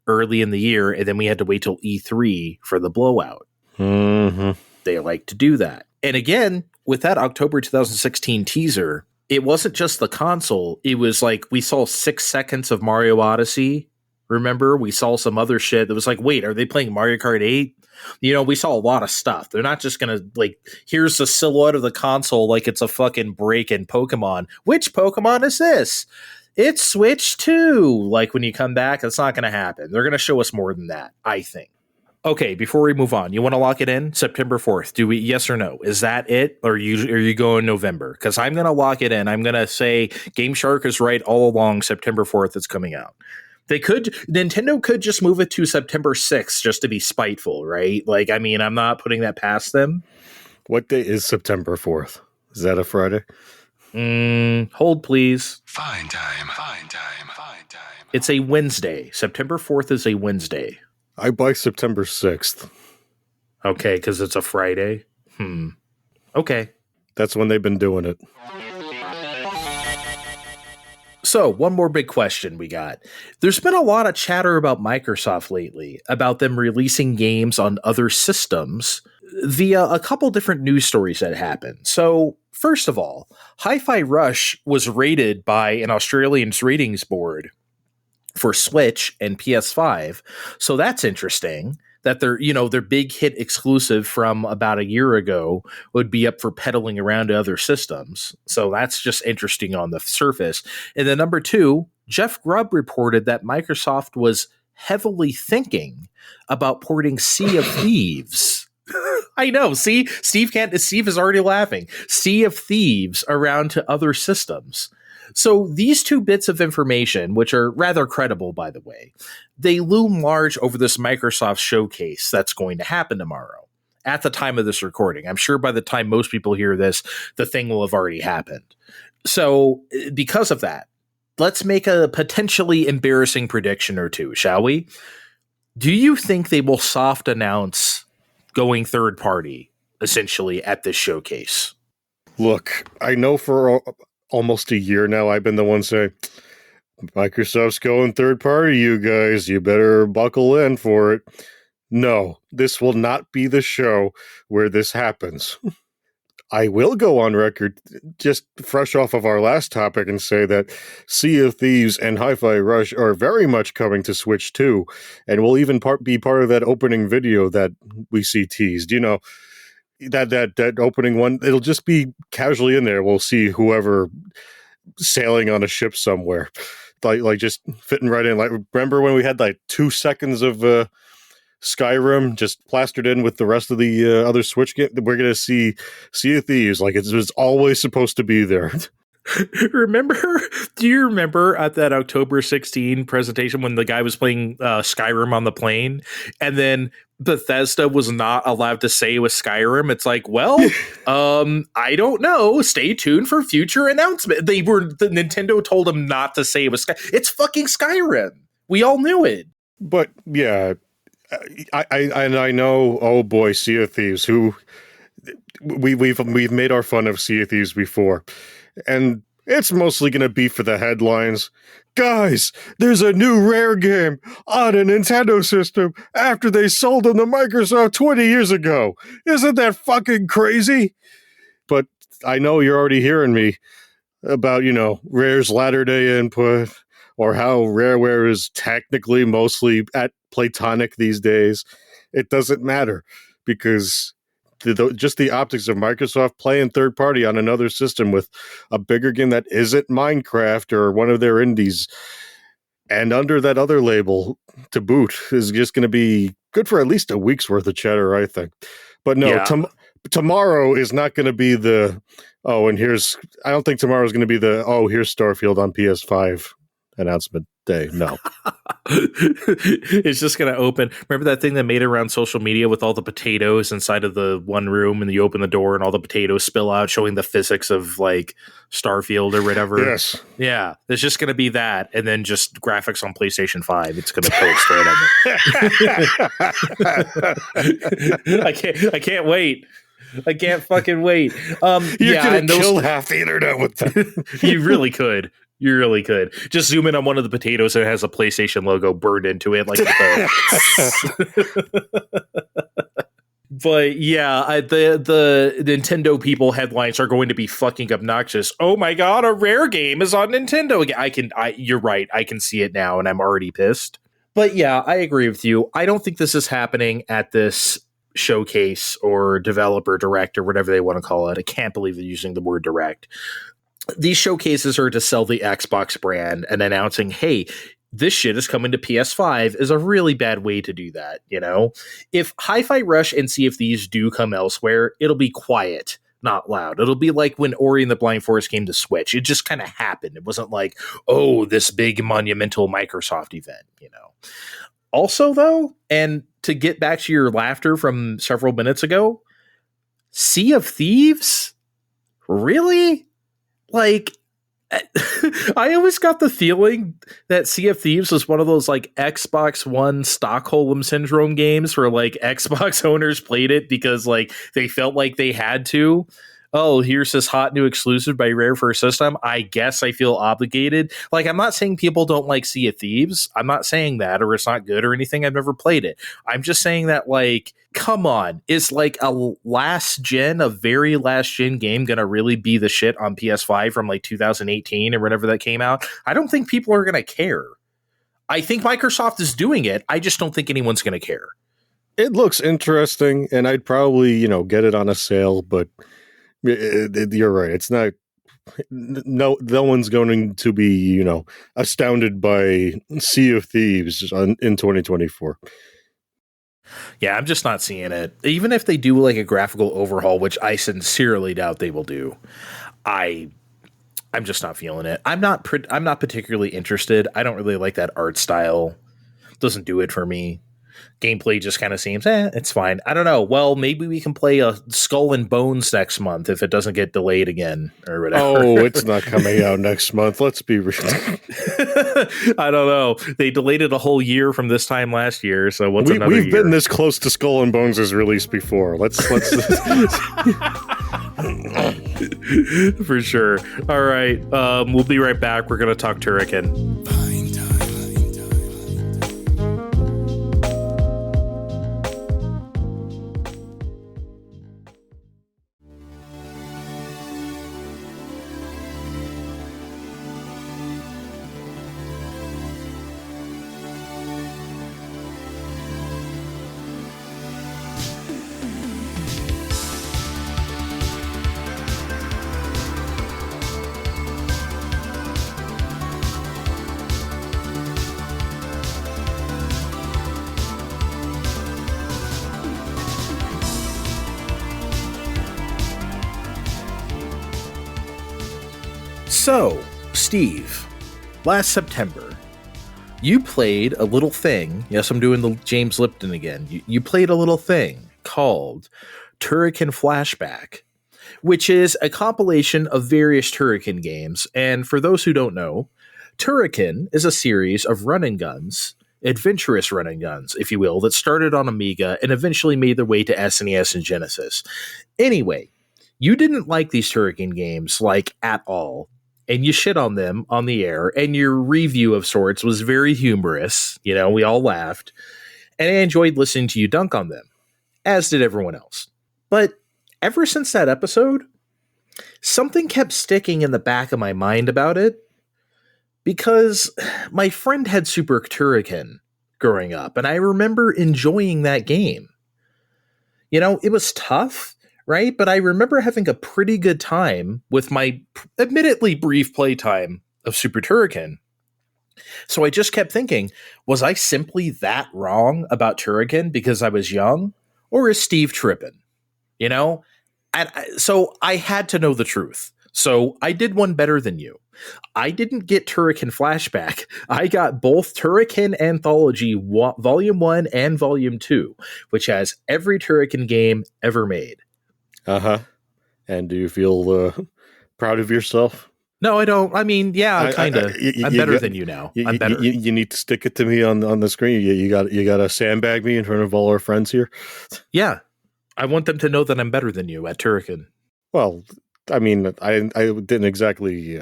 early in the year, and then we had to wait till E3 for the blowout. Mm-hmm. They like to do that. And again, with that October 2016 teaser, it wasn't just the console. It was like we saw 6 seconds of Mario Odyssey. Remember, we saw some other shit that was like, wait, are they playing Mario Kart 8? You know, we saw a lot of stuff. They're not just going to, like, here's the silhouette of the console like it's a fucking break in Pokemon. Which Pokemon is this? It's Switch 2. Like, when you come back, that's not going to happen. They're going to show us more than that, I think. Okay, before we move on, you want to lock it in? September 4th. Do we, yes or no? Is that it? Or are you going November? Because I'm going to lock it in. I'm going to say GameShark is right all along. September 4th it's coming out. Nintendo could just move it to September 6th just to be spiteful, right? Like, I mean, I'm not putting that past them. What day is September 4th? Is that a Friday? Hold, please. Fine time. It's a Wednesday. September 4th is a Wednesday. I buy September 6th. Okay, because it's a Friday? Okay. That's when they've been doing it. So, one more big question we got. There's been a lot of chatter about Microsoft lately, about them releasing games on other systems via a couple different news stories that happened. So, first of all, Hi-Fi Rush was rated by an Australian ratings board for Switch and PS5. So that's interesting that their big hit exclusive from about a year ago would be up for peddling around to other systems. So that's just interesting on the surface. And then number two, Jeff Grubb reported that Microsoft was heavily thinking about porting Sea of Thieves. I know. See, Steve is already laughing. Sea of Thieves around to other systems. So these two bits of information, which are rather credible, by the way, they loom large over this Microsoft showcase that's going to happen tomorrow at the time of this recording. I'm sure by the time most people hear this, the thing will have already happened. So because of that, let's make a potentially embarrassing prediction or two, shall we? Do you think they will soft announce going third party, essentially, at this showcase? Look, I know for almost a year now I've been the one saying, Microsoft's going third party, you guys. You better buckle in for it. No, this will not be the show where this happens. I will go on record, just fresh off of our last topic, and say that Sea of Thieves and Hi-Fi Rush are very much coming to Switch 2, and will even be part of that opening video that we see teased. You know, that opening one, it'll just be casually in there. We'll see whoever sailing on a ship somewhere, like just fitting right in. Like, remember when we had like 2 seconds of Skyrim just plastered in with the rest of the other Switch game? We're gonna see Sea of Thieves like it's always supposed to be there. Remember? Do you remember at that October 16 presentation when the guy was playing Skyrim on the plane, and then Bethesda was not allowed to say it was Skyrim? It's like, well, I don't know. Stay tuned for future announcement. The Nintendo told them not to say it was It's fucking Skyrim. We all knew it. But yeah, I know. Oh boy, Sea of Thieves. Who we've made our fun of Sea of Thieves before, and it's mostly going to be for the headlines. Guys, there's a new Rare game on a Nintendo system after they sold them to Microsoft 20 years ago. Isn't that fucking crazy? But I know you're already hearing me about, Rare's latter-day input, or how Rareware is technically mostly at Platonic these days. It doesn't matter, because just the optics of Microsoft playing third party on another system with a bigger game that isn't Minecraft or one of their indies, and under that other label to boot, is just going to be good for at least a week's worth of chatter, I think. But no, tomorrow is not going to be the, I don't think tomorrow is going to be the, here's Starfield on PS5 announcement day. No. It's just going to open. Remember that thing that made it around social media with all the potatoes inside of the one room, and you open the door and all the potatoes spill out, showing the physics of like Starfield or whatever? Yes. Yeah. There's just going to be that, and then just graphics on PlayStation 5. It's going to post right on there. I can't wait. I can't fucking wait. You're going to kill half the internet with that. You really could. You really could. Just zoom in on one of the potatoes and it has a PlayStation logo burned into it. But yeah, the Nintendo people headlines are going to be fucking obnoxious. Oh my god, a Rare game is on Nintendo again. You're right. I can see it now and I'm already pissed. But yeah, I agree with you. I don't think this is happening at this showcase or developer direct or whatever they want to call it. I can't believe they're using the word direct. These showcases are to sell the Xbox brand, and announcing, hey, this shit is coming to PS5 is a really bad way to do that, If Hi-Fi Rush and Sea of Thieves do come elsewhere, it'll be quiet, not loud. It'll be like when Ori and the Blind Forest came to Switch. It just kind of happened. It wasn't like, this big monumental Microsoft event, Also, though, and to get back to your laughter from several minutes ago, Sea of Thieves? Really? Like, I always got the feeling that Sea of Thieves was one of those like Xbox One Stockholm Syndrome games where like Xbox owners played it because like they felt like they had to. Oh, here's this hot new exclusive by Rare for a system. I guess I feel obligated. Like, I'm not saying people don't like Sea of Thieves. I'm not saying that, or it's not good or anything. I've never played it. I'm just saying that, like, come on. Is like a very last gen game going to really be the shit on PS5 from like 2018 or whenever that came out? I don't think people are going to care. I think Microsoft is doing it. I just don't think anyone's going to care. It looks interesting, and I'd probably, get it on a sale, but you're right. It's not. No one's going to be, astounded by Sea of Thieves in 2024. Yeah, I'm just not seeing it. Even if they do like a graphical overhaul, which I sincerely doubt they will do, I'm just not feeling it. I'm not particularly interested. I don't really like that art style. Doesn't do it for me. Gameplay just kind of seems, it's fine. I don't know. Well, maybe we can play a Skull and Bones next month if it doesn't get delayed again or whatever. Oh, it's not coming out next month. Let's be real. I don't know. They delayed it a whole year from this time last year. So what's another year? We've been this close to Skull and Bones' release before. Let's for sure. All right. We'll be right back. We're going to talk Turrican't. So, Steve, last September, you played a little thing. Yes, I'm doing the James Lipton again. You played a little thing called Turrican't Flashback, which is a compilation of various Turrican't games. And for those who don't know, Turrican't is a series of run and guns, adventurous run and guns, if you will, that started on Amiga and eventually made their way to SNES and Genesis. Anyway, you didn't like these Turrican't games, like, at all. And you shit on them on the air, and your review of sorts was very humorous. You know, we all laughed. And I enjoyed listening to you dunk on them, as did everyone else. But ever since that episode, something kept sticking in the back of my mind about it, because my friend had Super Turrican't growing up, and I remember enjoying that game. You know, it was tough, right? But I remember having a pretty good time with my admittedly brief playtime of Super Turrican't. So I just kept thinking, was I simply that wrong about Turrican't because I was young? Or is Steve tripping? You know? So I had to know the truth. So I did one better than you. I didn't get Turrican't Flashback. I got both Turrican't Anthology Volume 1 and Volume 2, which has every Turrican't game ever made. Uh-huh. And do you feel proud of yourself? No, I don't. I mean, yeah, kind of. I'm better than you now. I'm better. You need to stick it to me on the screen. You got to sandbag me in front of all our friends here. Yeah. I want them to know that I'm better than you at Turrican't. Well, I mean, I didn't exactly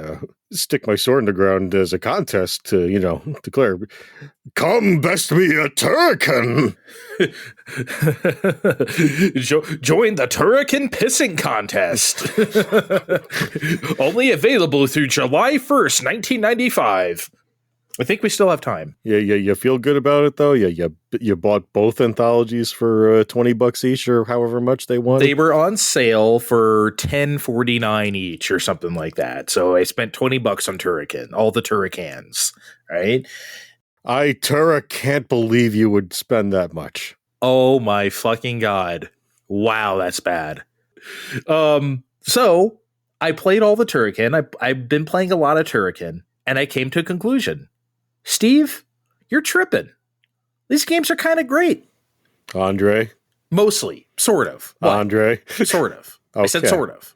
stick my sword in the ground as a contest to, declare, come best me a Turrican't. Join the Turrican't Pissing Contest. Only available through July 1st, 1995. I think we still have time. Yeah. You feel good about it, though? Yeah. You bought both anthologies for $20 each or however much they wanted? They were on sale for $10.49 each or something like that. So I spent $20 on Turrican't, all the Turricans, right? I can't believe you would spend that much. Oh my fucking God. Wow, that's bad. So I played all the Turrican't. I've been playing a lot of Turrican't, and I came to a conclusion. Steve, you're tripping. These games are kind of great. Andre? Mostly. Sort of. What? Andre? Sort of. Okay. I said sort of.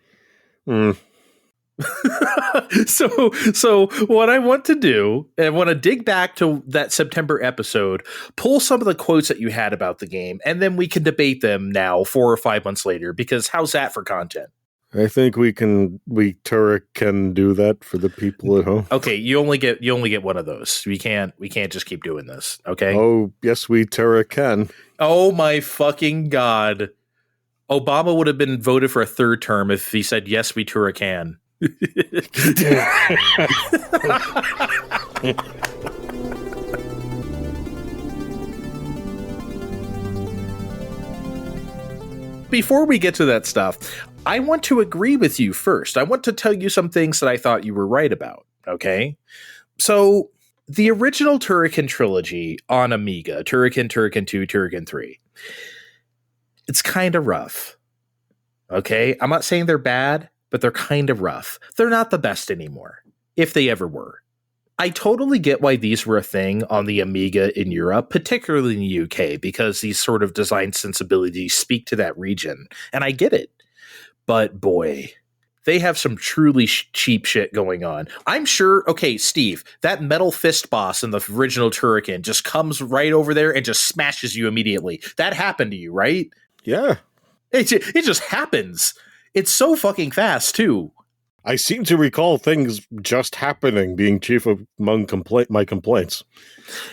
So what I want to do, and I want to dig back to that September episode, pull some of the quotes that you had about the game, and then we can debate them now 4 or 5 months later, because how's that for content? I think we can do that for the people at home. Okay, you only get one of those. We can't just keep doing this, okay? Oh, yes, we can. Oh my fucking God. Obama would have been voted for a third term if he said, yes, we can. Before we get to that stuff, I want to agree with you first. I want to tell you some things that I thought you were right about, okay? So, the original Turrican't trilogy on Amiga, Turrican't, Turrican't 2, Turrican't 3, it's kind of rough, okay? I'm not saying they're bad, but they're kind of rough. They're not the best anymore, if they ever were. I totally get why these were a thing on the Amiga in Europe, particularly in the UK, because these sort of design sensibilities speak to that region, and I get it. But boy, they have some truly cheap shit going on. I'm sure, okay, Steve, that metal fist boss in the original Turrican't just comes right over there and just smashes you immediately. That happened to you, right? Yeah. It just happens. It's so fucking fast, too. I seem to recall things just happening being chief among my complaints.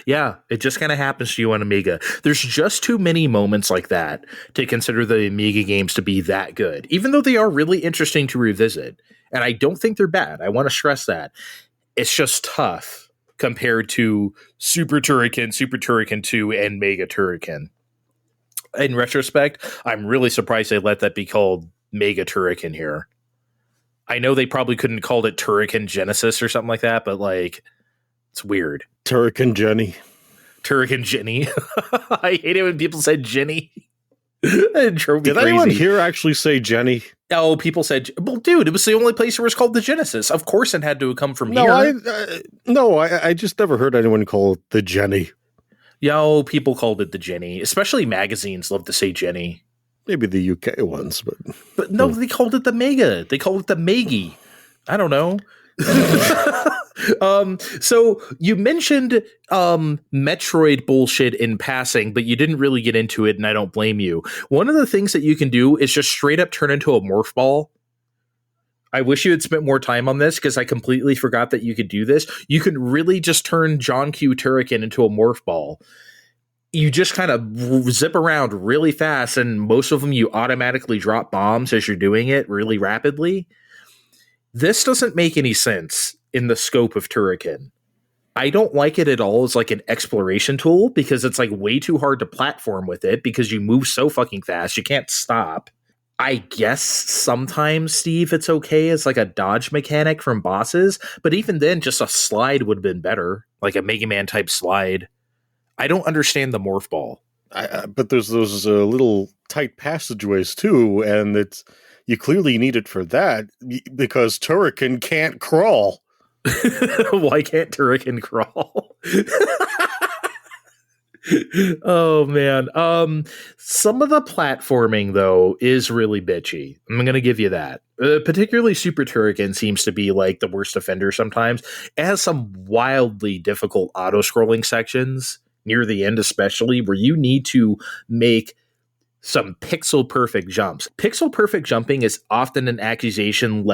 Yeah, it just kind of happens to you on Amiga. There's just too many moments like that to consider the Amiga games to be that good, even though they are really interesting to revisit. And I don't think they're bad. I want to stress that. It's just tough compared to Super Turrican't 2, and Mega Turrican't. In retrospect, I'm really surprised they let that be called Mega Turrican't here. I know they probably couldn't have called it Turrican't Genesis or something like that, but it's weird. Turrican't Jenny. I hate it when people say Jenny. It drove me crazy. Did anyone here actually say Jenny? Oh, people said, well, dude, it was the only place where it was called the Genesis. Of course it had to come from here. I just never heard anyone call it the Jenny. Yo, people called it the Jenny. Especially magazines love to say Jenny. Maybe the UK ones, but no, they called it the Mega. They called it the Maggie. I don't know. So you mentioned Metroid bullshit in passing, but you didn't really get into it, and I don't blame you. One of the things that you can do is just straight up turn into a morph ball. I wish you had spent more time on this because I completely forgot that you could do this. You can really just turn John Q. Turrican into a morph ball. You just kind of zip around really fast, and most of them you automatically drop bombs as you're doing it really rapidly. This doesn't make any sense in the scope of Turrican. I don't like it at all as like an exploration tool because it's like way too hard to platform with it because you move so fucking fast. You can't stop. I guess sometimes, Steve, it's okay as like a dodge mechanic from bosses, but even then, just a slide would have been better, like a Mega Man type slide. I don't understand the morph ball. But there's those little tight passageways too, and you clearly need it for that because Turrican can't crawl. Why can't Turrican crawl? Oh man. Some of the platforming though is really bitchy. I'm gonna give you that. Particularly Super Turrican seems to be like the worst offender sometimes. It has some wildly difficult auto-scrolling sections near the end, especially where you need to make some pixel perfect jumps. Pixel perfect jumping is often an accusation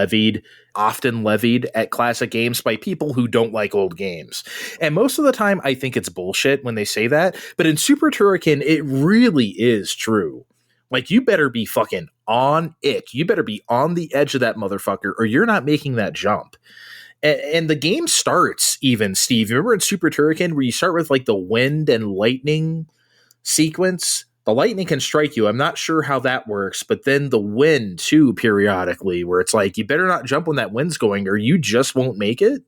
often levied at classic games by people who don't like old games. And most of the time, I think it's bullshit when they say that. But in Super Turrican, it really is true. Like, you better be fucking on it. You better be on the edge of that motherfucker, or you're not making that jump. And the game starts even, Steve. Remember in Super Turrican where you start with like the wind and lightning sequence? The lightning can strike you. I'm not sure how that works, but then the wind too, periodically, where it's like, you better not jump when that wind's going or you just won't make it.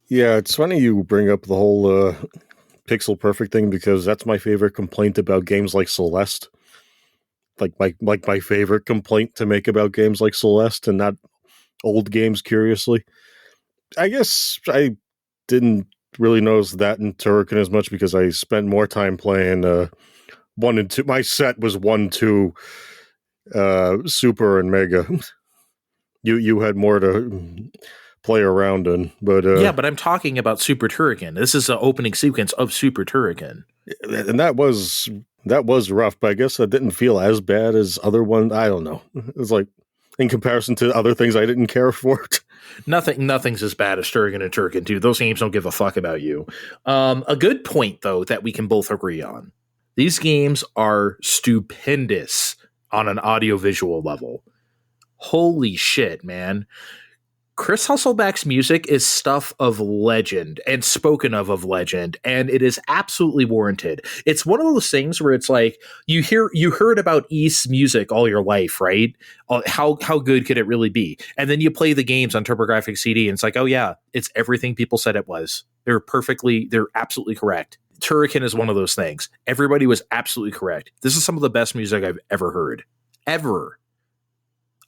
Yeah, it's funny you bring up the whole pixel perfect thing because that's my favorite complaint about games like Celeste. Like my favorite complaint to make about games like Celeste and not old games, curiously. I guess I didn't really notice that in Turrican as much because I spent more time playing 1 and 2. My set was 1, 2, Super and Mega. You had more to play around in, but yeah, but I'm talking about Super Turrican. This is the opening sequence of Super Turrican, and that was rough. But I guess that didn't feel as bad as other ones. I don't know. It was like in comparison to other things I didn't care for. Nothing's as bad as Turrican and Turrican 2. Those games don't give a fuck about you. A good point though that we can both agree on. These games are stupendous on an audiovisual level. Holy shit, man. Chris Hasselbeck's music is stuff of legend and spoken of legend, and it is absolutely warranted. It's one of those things where it's like you heard about East's music all your life, right? How good could it really be? And then you play the games on TurboGrafx CD, and it's like, oh yeah, it's everything people said it was. They're absolutely correct. Turrican is one of those things. Everybody was absolutely correct. This is some of the best music I've ever heard. Ever.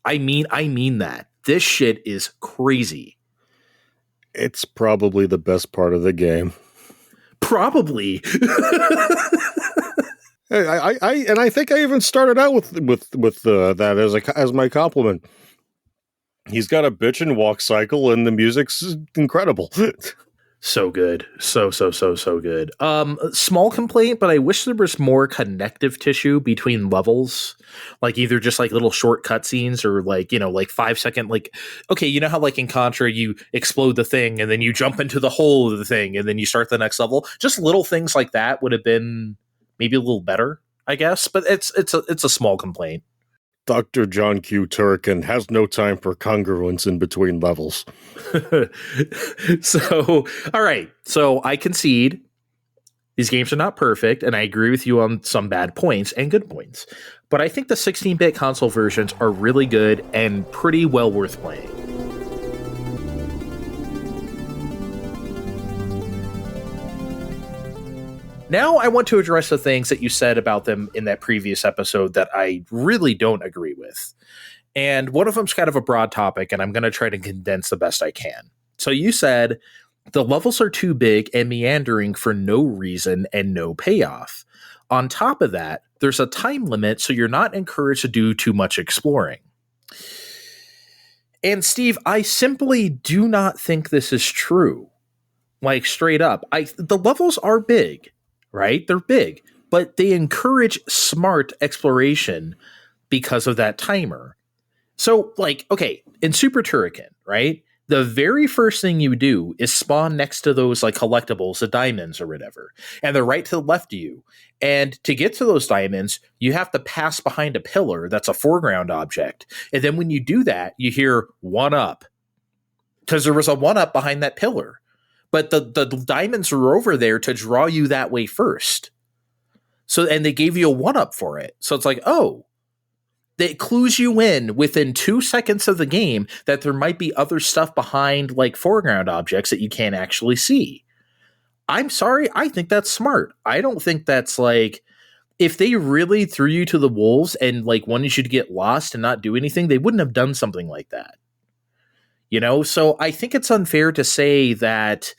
I mean that. This shit is crazy. It's probably the best part of the game. Probably. I think I even started out with that as my compliment. He's got a bitch and walk cycle, and the music's incredible. So good. So good. Small complaint, but I wish there was more connective tissue between levels. Like either just like little short cutscenes or like, like 5-second, like, okay, you know how like in Contra you explode the thing and then you jump into the hole of the thing and then you start the next level. Just little things like that would have been maybe a little better, I guess. But it's a small complaint. Dr. John Q. Turrican has no time for congruence in between levels. So, all right. So I concede these games are not perfect, and I agree with you on some bad points and good points. But I think the 16-bit console versions are really good and pretty well worth playing. Now I want to address the things that you said about them in that previous episode that I really don't agree with. And one of them's kind of a broad topic, and I'm going to try to condense the best I can. So you said the levels are too big and meandering for no reason and no payoff. On top of that, there's a time limit, so you're not encouraged to do too much exploring. And Steve, I simply do not think this is true. Like, straight up. The levels are big, right? They're big, but they encourage smart exploration because of that timer. So, like, okay, in Super Turrican't, right? The very first thing you do is spawn next to those, like, collectibles, the diamonds or whatever. And they're right to the left of you. And to get to those diamonds, you have to pass behind a pillar that's a foreground object. And then when you do that, you hear 1 up. Because there was a 1 up behind that pillar. But the diamonds were over there to draw you that way first. So, and they gave you a 1 up for it. So it's like, oh. It clues you in within 2 seconds of the game that there might be other stuff behind, like, foreground objects that you can't actually see. I'm sorry, I think that's smart. I don't think that's, like, if they really threw you to the wolves and, like, wanted you to get lost and not do anything, they wouldn't have done something like that. You know, so I think it's unfair to say that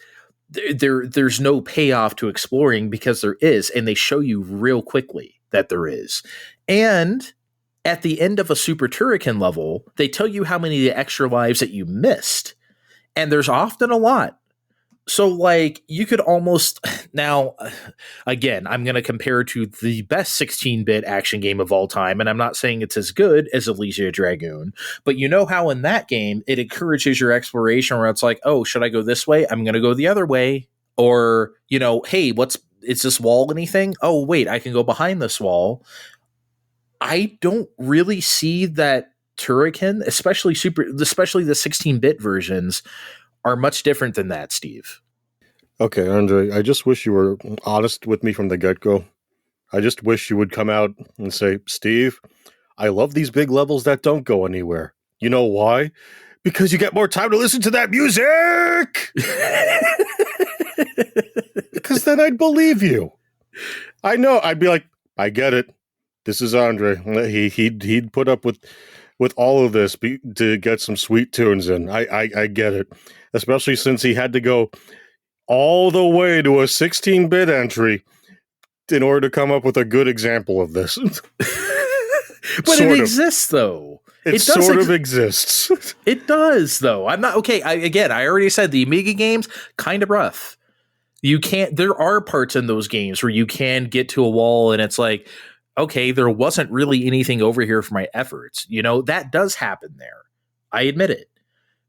there's no payoff to exploring, because there is, and they show you real quickly that there is. And at the end of a Super Turrican level, they tell you how many of the extra lives that you missed. And there's often a lot. So, like, you could almost... Now, again, I'm going to compare to the best 16-bit action game of all time, and I'm not saying it's as good as Elysia Dragoon, but you know how in that game, it encourages your exploration where it's like, oh, should I go this way? I'm going to go the other way. Or, you know, hey, is this wall anything? Oh, wait, I can go behind this wall. I don't really see that Turrican, especially the 16-bit versions, are much different than that, Steve. Okay, Andre, I just wish you were honest with me from the get-go. I just wish you would come out and say, Steve, I love these big levels that don't go anywhere. You know why? Because you get more time to listen to that music! Because then I'd believe you. I know, I'd be like, I get it. This is Andre. He'd put up with all of this to get some sweet tunes in. I get it. Especially since he had to go all the way to a 16-bit entry in order to come up with a good example of this. But it exists, though. It sort of exists. It does, though. I'm not... Okay, I already said the Amiga games, kind of rough. You can't... There are parts in those games where you can get to a wall and it's like... Okay, there wasn't really anything over here for my efforts. You know, that does happen there. I admit it.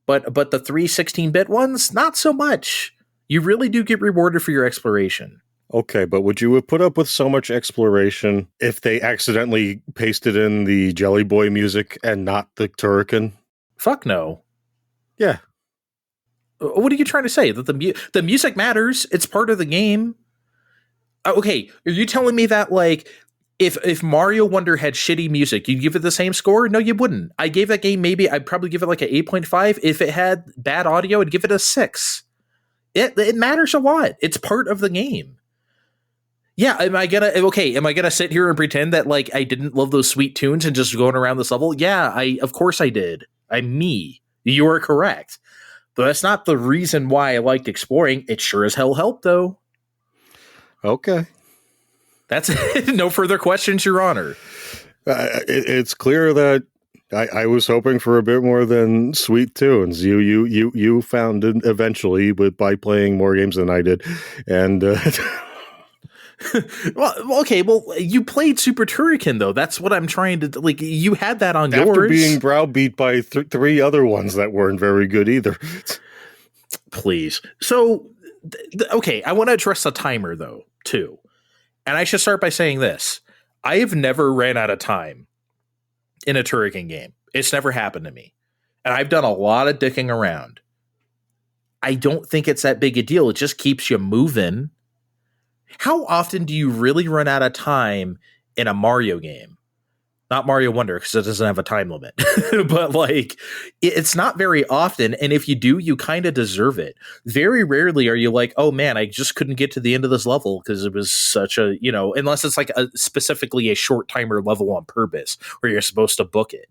But the 16-bit ones, not so much. You really do get rewarded for your exploration. Okay, but would you have put up with so much exploration if they accidentally pasted in the Jelly Boy music and not the Turrican? Fuck no. Yeah. What are you trying to say? That the music matters? It's part of the game? Okay, are you telling me that, like... If Mario Wonder had shitty music, you'd give it the same score? No, you wouldn't. I gave that game I'd probably give it like an 8.5. If it had bad audio, I'd give it a 6. It matters a lot. It's part of the game. Yeah, am I gonna sit here and pretend that, like, I didn't love those sweet tunes and just going around this level? Yeah, of course I did. I'm me. You are correct. But that's not the reason why I liked exploring. It sure as hell helped, though. Okay. That's no further questions, Your Honor. It's clear that I was hoping for a bit more than sweet tunes. You found it eventually by playing more games than I did, and well, okay. Well, you played Super Turrican, though. That's what I'm trying to like. You had that on yours after being browbeat by 3 other ones that weren't very good either. Please. So, okay, I want to address the timer though too. And I should start by saying this. I have never ran out of time in a Turrican game. It's never happened to me. And I've done a lot of dicking around. I don't think it's that big a deal. It just keeps you moving. How often do you really run out of time in a Mario game? Not Mario Wonder, because it doesn't have a time limit. But, like, it's not very often. And if you do, you kind of deserve it. Very rarely are you like, oh, man, I just couldn't get to the end of this level because it was such a, you know, unless it's like specifically a short timer level on purpose where you're supposed to book it.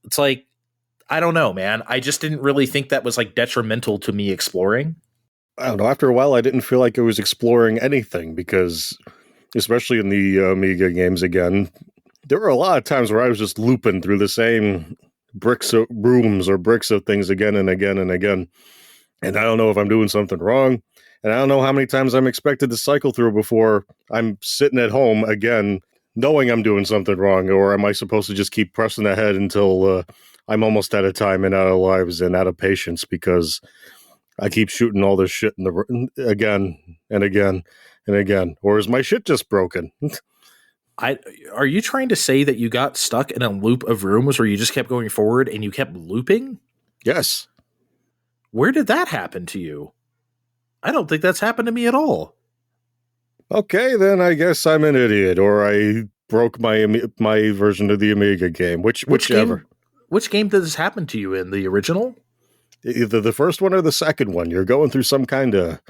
It's like, I don't know, man. I just didn't really think that was like detrimental to me exploring. I don't know. After a while, I didn't feel like I was exploring anything because, especially in the Amiga games again, there were a lot of times where I was just looping through the same bricks of rooms or bricks of things again and again and again. And I don't know if I'm doing something wrong. And I don't know how many times I'm expected to cycle through before I'm sitting at home again, knowing I'm doing something wrong. Or am I supposed to just keep pressing ahead until I'm almost out of time and out of lives and out of patience because I keep shooting all this shit in the again and again and again? Or is my shit just broken? Are you trying to say that you got stuck in a loop of rooms where you just kept going forward and you kept looping? Yes. Where did that happen to you? I don't think that's happened to me at all. Okay, then I guess I'm an idiot, or I broke my version of the Amiga game, whichever. Which game did this happen to you in? The original? Either the first one or the second one. You're going through some kind of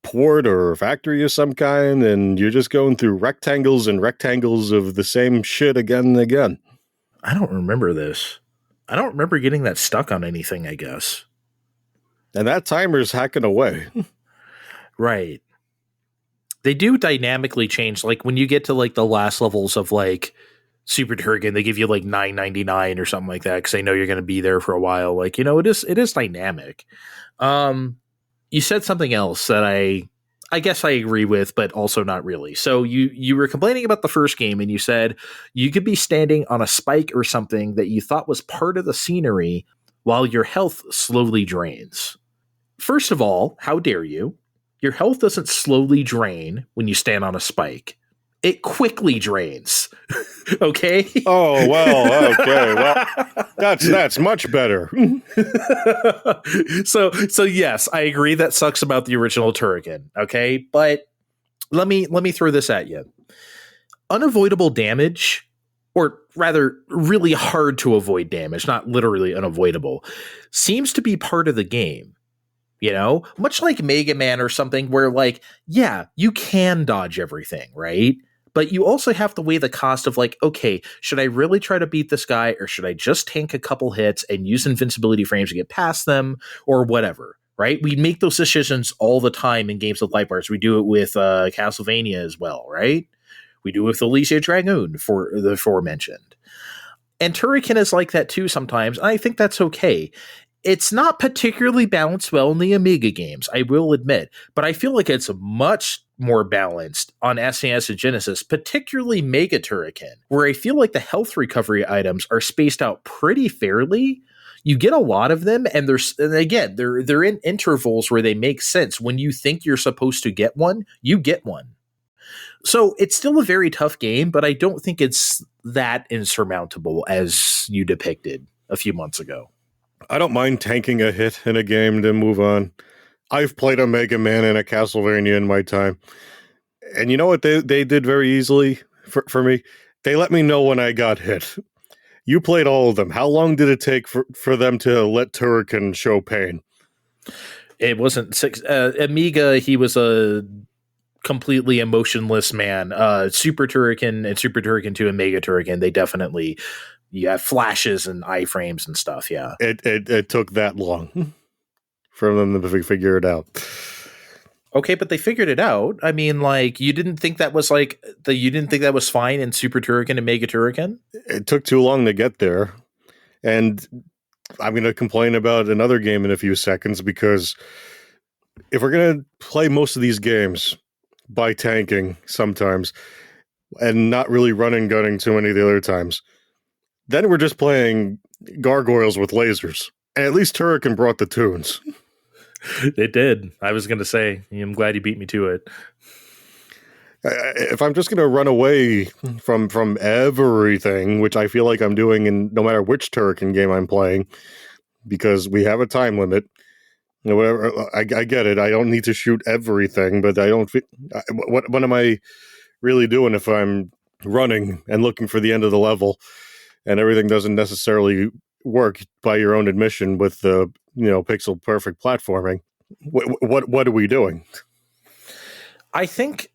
port or factory of some kind, and you're just going through rectangles and rectangles of the same shit again and again. I don't remember this. I don't remember getting that stuck on anything, I guess. And that timer's hacking away. Right. They do dynamically change. Like when you get to like the last levels of like Super Turrican't, they give you like $9.99 or something like that because they know you're going to be there for a while. Like, it is dynamic. You said something else that I guess I agree with, but also not really. So you were complaining about the first game and you said you could be standing on a spike or something that you thought was part of the scenery while your health slowly drains. First of all, how dare you? Your health doesn't slowly drain when you stand on a spike. It quickly drains. Okay? Oh, well, okay. Well, that's much better. So yes, I agree that sucks about the original Turrican, okay? But let me throw this at you. Unavoidable damage, or rather really hard to avoid damage, not literally unavoidable, seems to be part of the game. Much like Mega Man or something where like, yeah, you can dodge everything, right? But you also have to weigh the cost of like, okay, should I really try to beat this guy or should I just tank a couple hits and use invincibility frames to get past them or whatever, right? We make those decisions all the time in games with light bars. We do it with Castlevania as well, right? We do it with Elysia Dragoon for the aforementioned. And Turrican is like that too sometimes, and I think that's okay. It's not particularly balanced well in the Amiga games, I will admit, but I feel like it's much more balanced on SNES and Genesis, particularly Mega Turrican, where I feel like the health recovery items are spaced out pretty fairly. You get a lot of them, and they're in intervals where they make sense. When you think you're supposed to get one, you get one. So it's still a very tough game, but I don't think it's that insurmountable as you depicted a few months ago. I don't mind tanking a hit in a game to move on. I've played a Mega Man and a Castlevania in my time. And you know what they did very easily for me? They let me know when I got hit. You played all of them. How long did it take for them to let Turrican show pain? It wasn't six. Amiga, he was a completely emotionless man. Super Turrican and Super Turrican 2 and Mega Turrican, they definitely... You have flashes and iframes and stuff, yeah. It took that long for them to figure it out. Okay, but they figured it out. I mean, like, you didn't think that was fine in Super Turrican and Mega Turrican? It took too long to get there. And I'm going to complain about another game in a few seconds because if we're going to play most of these games by tanking sometimes and not really running gunning too many of the other times, then we're just playing gargoyles with lasers. And at least Turrican brought the tunes. It did. I was going to say, I'm glad you beat me to it. If I'm just going to run away from everything, which I feel like I'm doing in no matter which Turrican game I'm playing, because we have a time limit, whatever. I get it. I don't need to shoot everything, but I don't. What am I really doing if I'm running and looking for the end of the level? And everything doesn't necessarily work by your own admission with the pixel perfect platforming. What are we doing? I think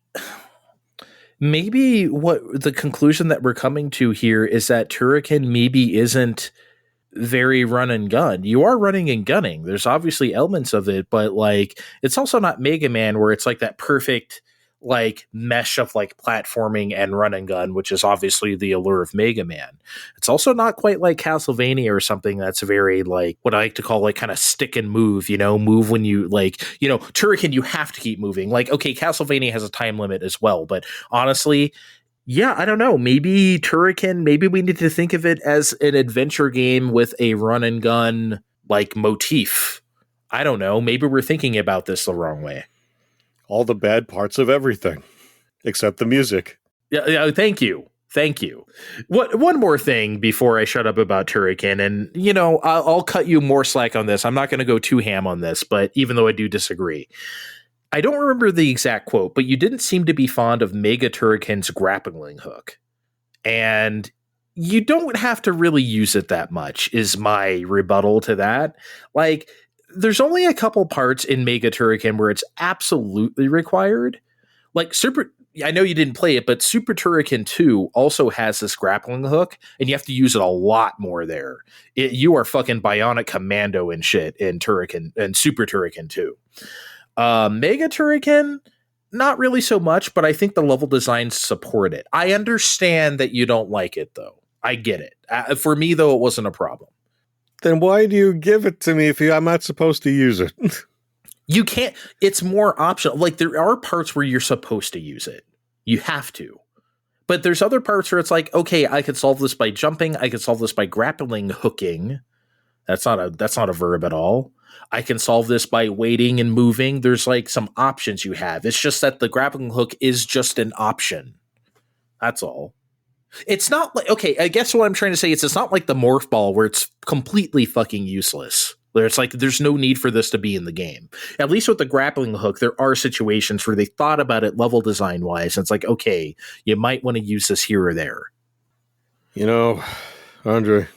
maybe what the conclusion that we're coming to here is that Turrican maybe isn't very run and gun. You are running and gunning. There's obviously elements of it, but like it's also not Mega Man where it's like that perfect like mesh of like platforming and run and gun, which is obviously the allure of Mega Man. It's also not quite like Castlevania or something that's very like what I like to call like kind of stick and move, move when you like, Turrican, you have to keep moving. Like, okay, Castlevania has a time limit as well, but honestly, yeah, I don't know. Maybe Turrican, maybe we need to think of it as an adventure game with a run and gun like motif. I don't know. Maybe we're thinking about this the wrong way. All the bad parts of everything, except the music. Yeah, thank you. Thank you. One more thing before I shut up about Turrican, and, I'll cut you more slack on this. I'm not going to go too ham on this, but even though I do disagree. I don't remember the exact quote, but you didn't seem to be fond of Mega Turrican's grappling hook. And you don't have to really use it that much, is my rebuttal to that. Like, there's only a couple parts in Mega Turrican where it's absolutely required. Like, I know you didn't play it, but Super Turrican 2 also has this grappling hook, and you have to use it a lot more there. You are fucking Bionic Commando and shit in Turrican and Super Turrican 2. Mega Turrican, not really so much, but I think the level designs support it. I understand that you don't like it, though. I get it. For me, though, it wasn't a problem. Then why do you give it to me if I'm not supposed to use it? You can't. It's more optional. Like, there are parts where you're supposed to use it. You have to. But there's other parts where it's like, okay, I could solve this by jumping. I could solve this by grappling hooking. That's not a verb at all. I can solve this by waiting and moving. There's like some options you have. It's just that the grappling hook is just an option. That's all. It's not like, okay, I guess what I'm trying to say is it's not like the morph ball where it's completely fucking useless. Where it's like, there's no need for this to be in the game. At least with the grappling hook, there are situations where they thought about it level design wise. And it's like, okay, you might want to use this here or there. Andre.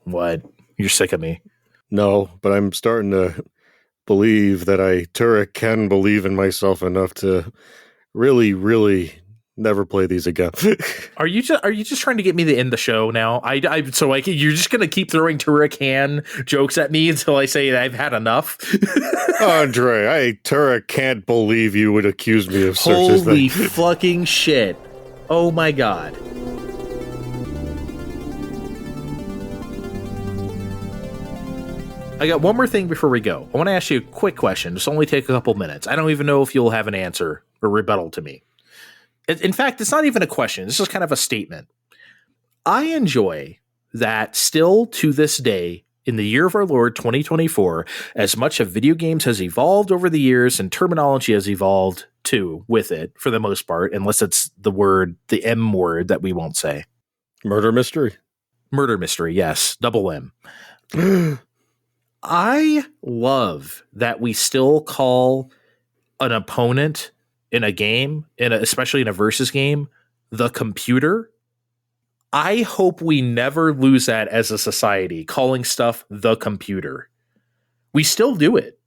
What? You're sick of me. No, but I'm starting to believe that I can believe in myself enough to really, really never play these again. Are you just trying to get me to end the show now? You're just gonna keep throwing Turrican jokes at me until I say that I've had enough? Andre, I can't believe you would accuse me of such a thing. Holy fucking shit. Oh my god. I got one more thing before we go. I want to ask you a quick question. Just only take a couple minutes. I don't even know if you'll have an answer or rebuttal to me. In fact, it's not even a question. This is kind of a statement. I enjoy that still to this day, in the year of our Lord 2024, as much of video games has evolved over the years and terminology has evolved too with it for the most part, unless it's the M word that we won't say. Murder mystery. Murder mystery, yes. Double M. I love that we still call an opponent in a game, especially in a versus game, the computer. I hope we never lose that as a society, calling stuff the computer. We still do it.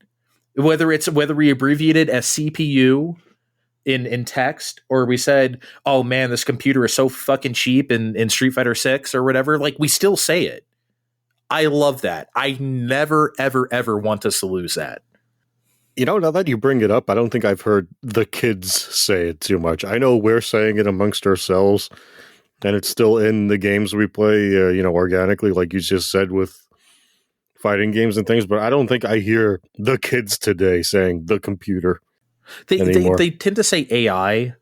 Whether we abbreviate it as CPU in text, or we said, oh man, this computer is so fucking cheap in Street Fighter 6 or whatever, like we still say it. I love that. I never, ever, ever want us to lose that. Now that you bring it up, I don't think I've heard the kids say it too much. I know we're saying it amongst ourselves, and it's still in the games we play, organically, like you just said with fighting games and things, but I don't think I hear the kids today saying the computer anymore. They tend to say AI.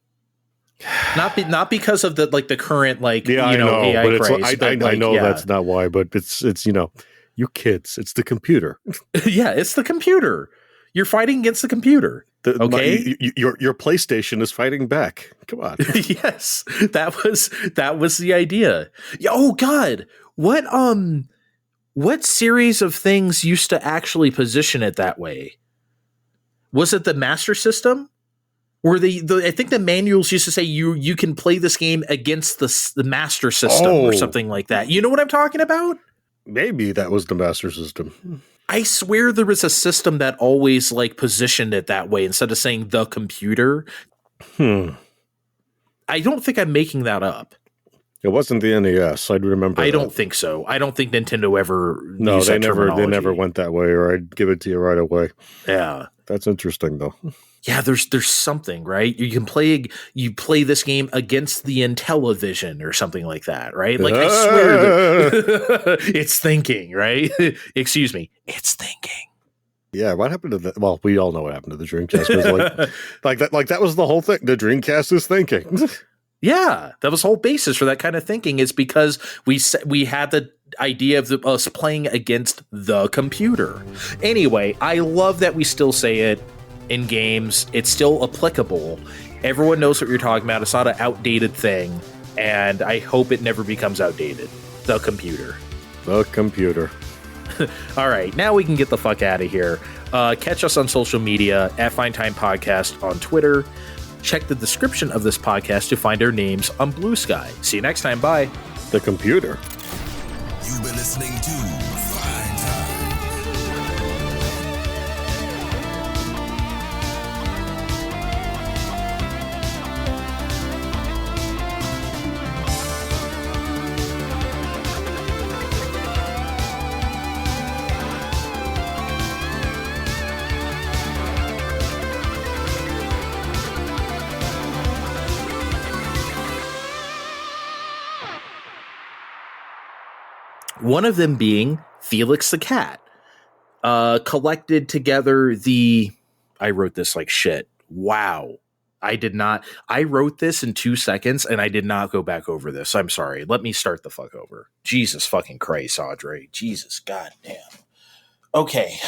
Not because of the current I know, AI but craze. I know that's not why, but it's you kids, it's the computer. Yeah, it's the computer. You're fighting against the computer. Okay, your PlayStation is fighting back. Come on. Yes, that was the idea. Oh God, what series of things used to actually position it that way? Was it the Master System? Where I think the manuals used to say you can play this game against the Master System or something like that. You know what I'm talking about? Maybe that was the Master System. I swear there was a system that always positioned it that way instead of saying the computer. I don't think I'm making that up. It wasn't the NES. I'd remember. I don't think so. I don't think Nintendo ever. No, used they that never. They terminology. never went that way, or I'd give it to you right away. Yeah, that's interesting though. Yeah, there's something, right? You play this game against the Intellivision or something like that, right? Like I swear it's thinking, right? Excuse me, it's thinking. Yeah, what happened to the? Well, we all know what happened to the Dreamcast. Like that was the whole thing. The Dreamcast is thinking. Yeah, that was the whole basis for that kind of thinking. Is because we had the idea of us playing against the computer. Anyway, I love that we still say it in games. It's still applicable. Everyone knows what you're talking about. It's not an outdated thing, and I hope it never becomes outdated. The computer. The computer. All right, now we can get the fuck out of here. Catch us on social media at Fine Time Podcast on Twitter. Check the description of this podcast to find our names on Blue Sky. See you next time. Bye. The computer. You've been listening to Fine Time. One of them being Felix the cat. Collected together I wrote this like shit. Wow. I wrote this in 2 seconds and I did not go back over this. I'm sorry. Let me start the fuck over. Jesus fucking Christ, Audrey. Jesus goddamn. Okay.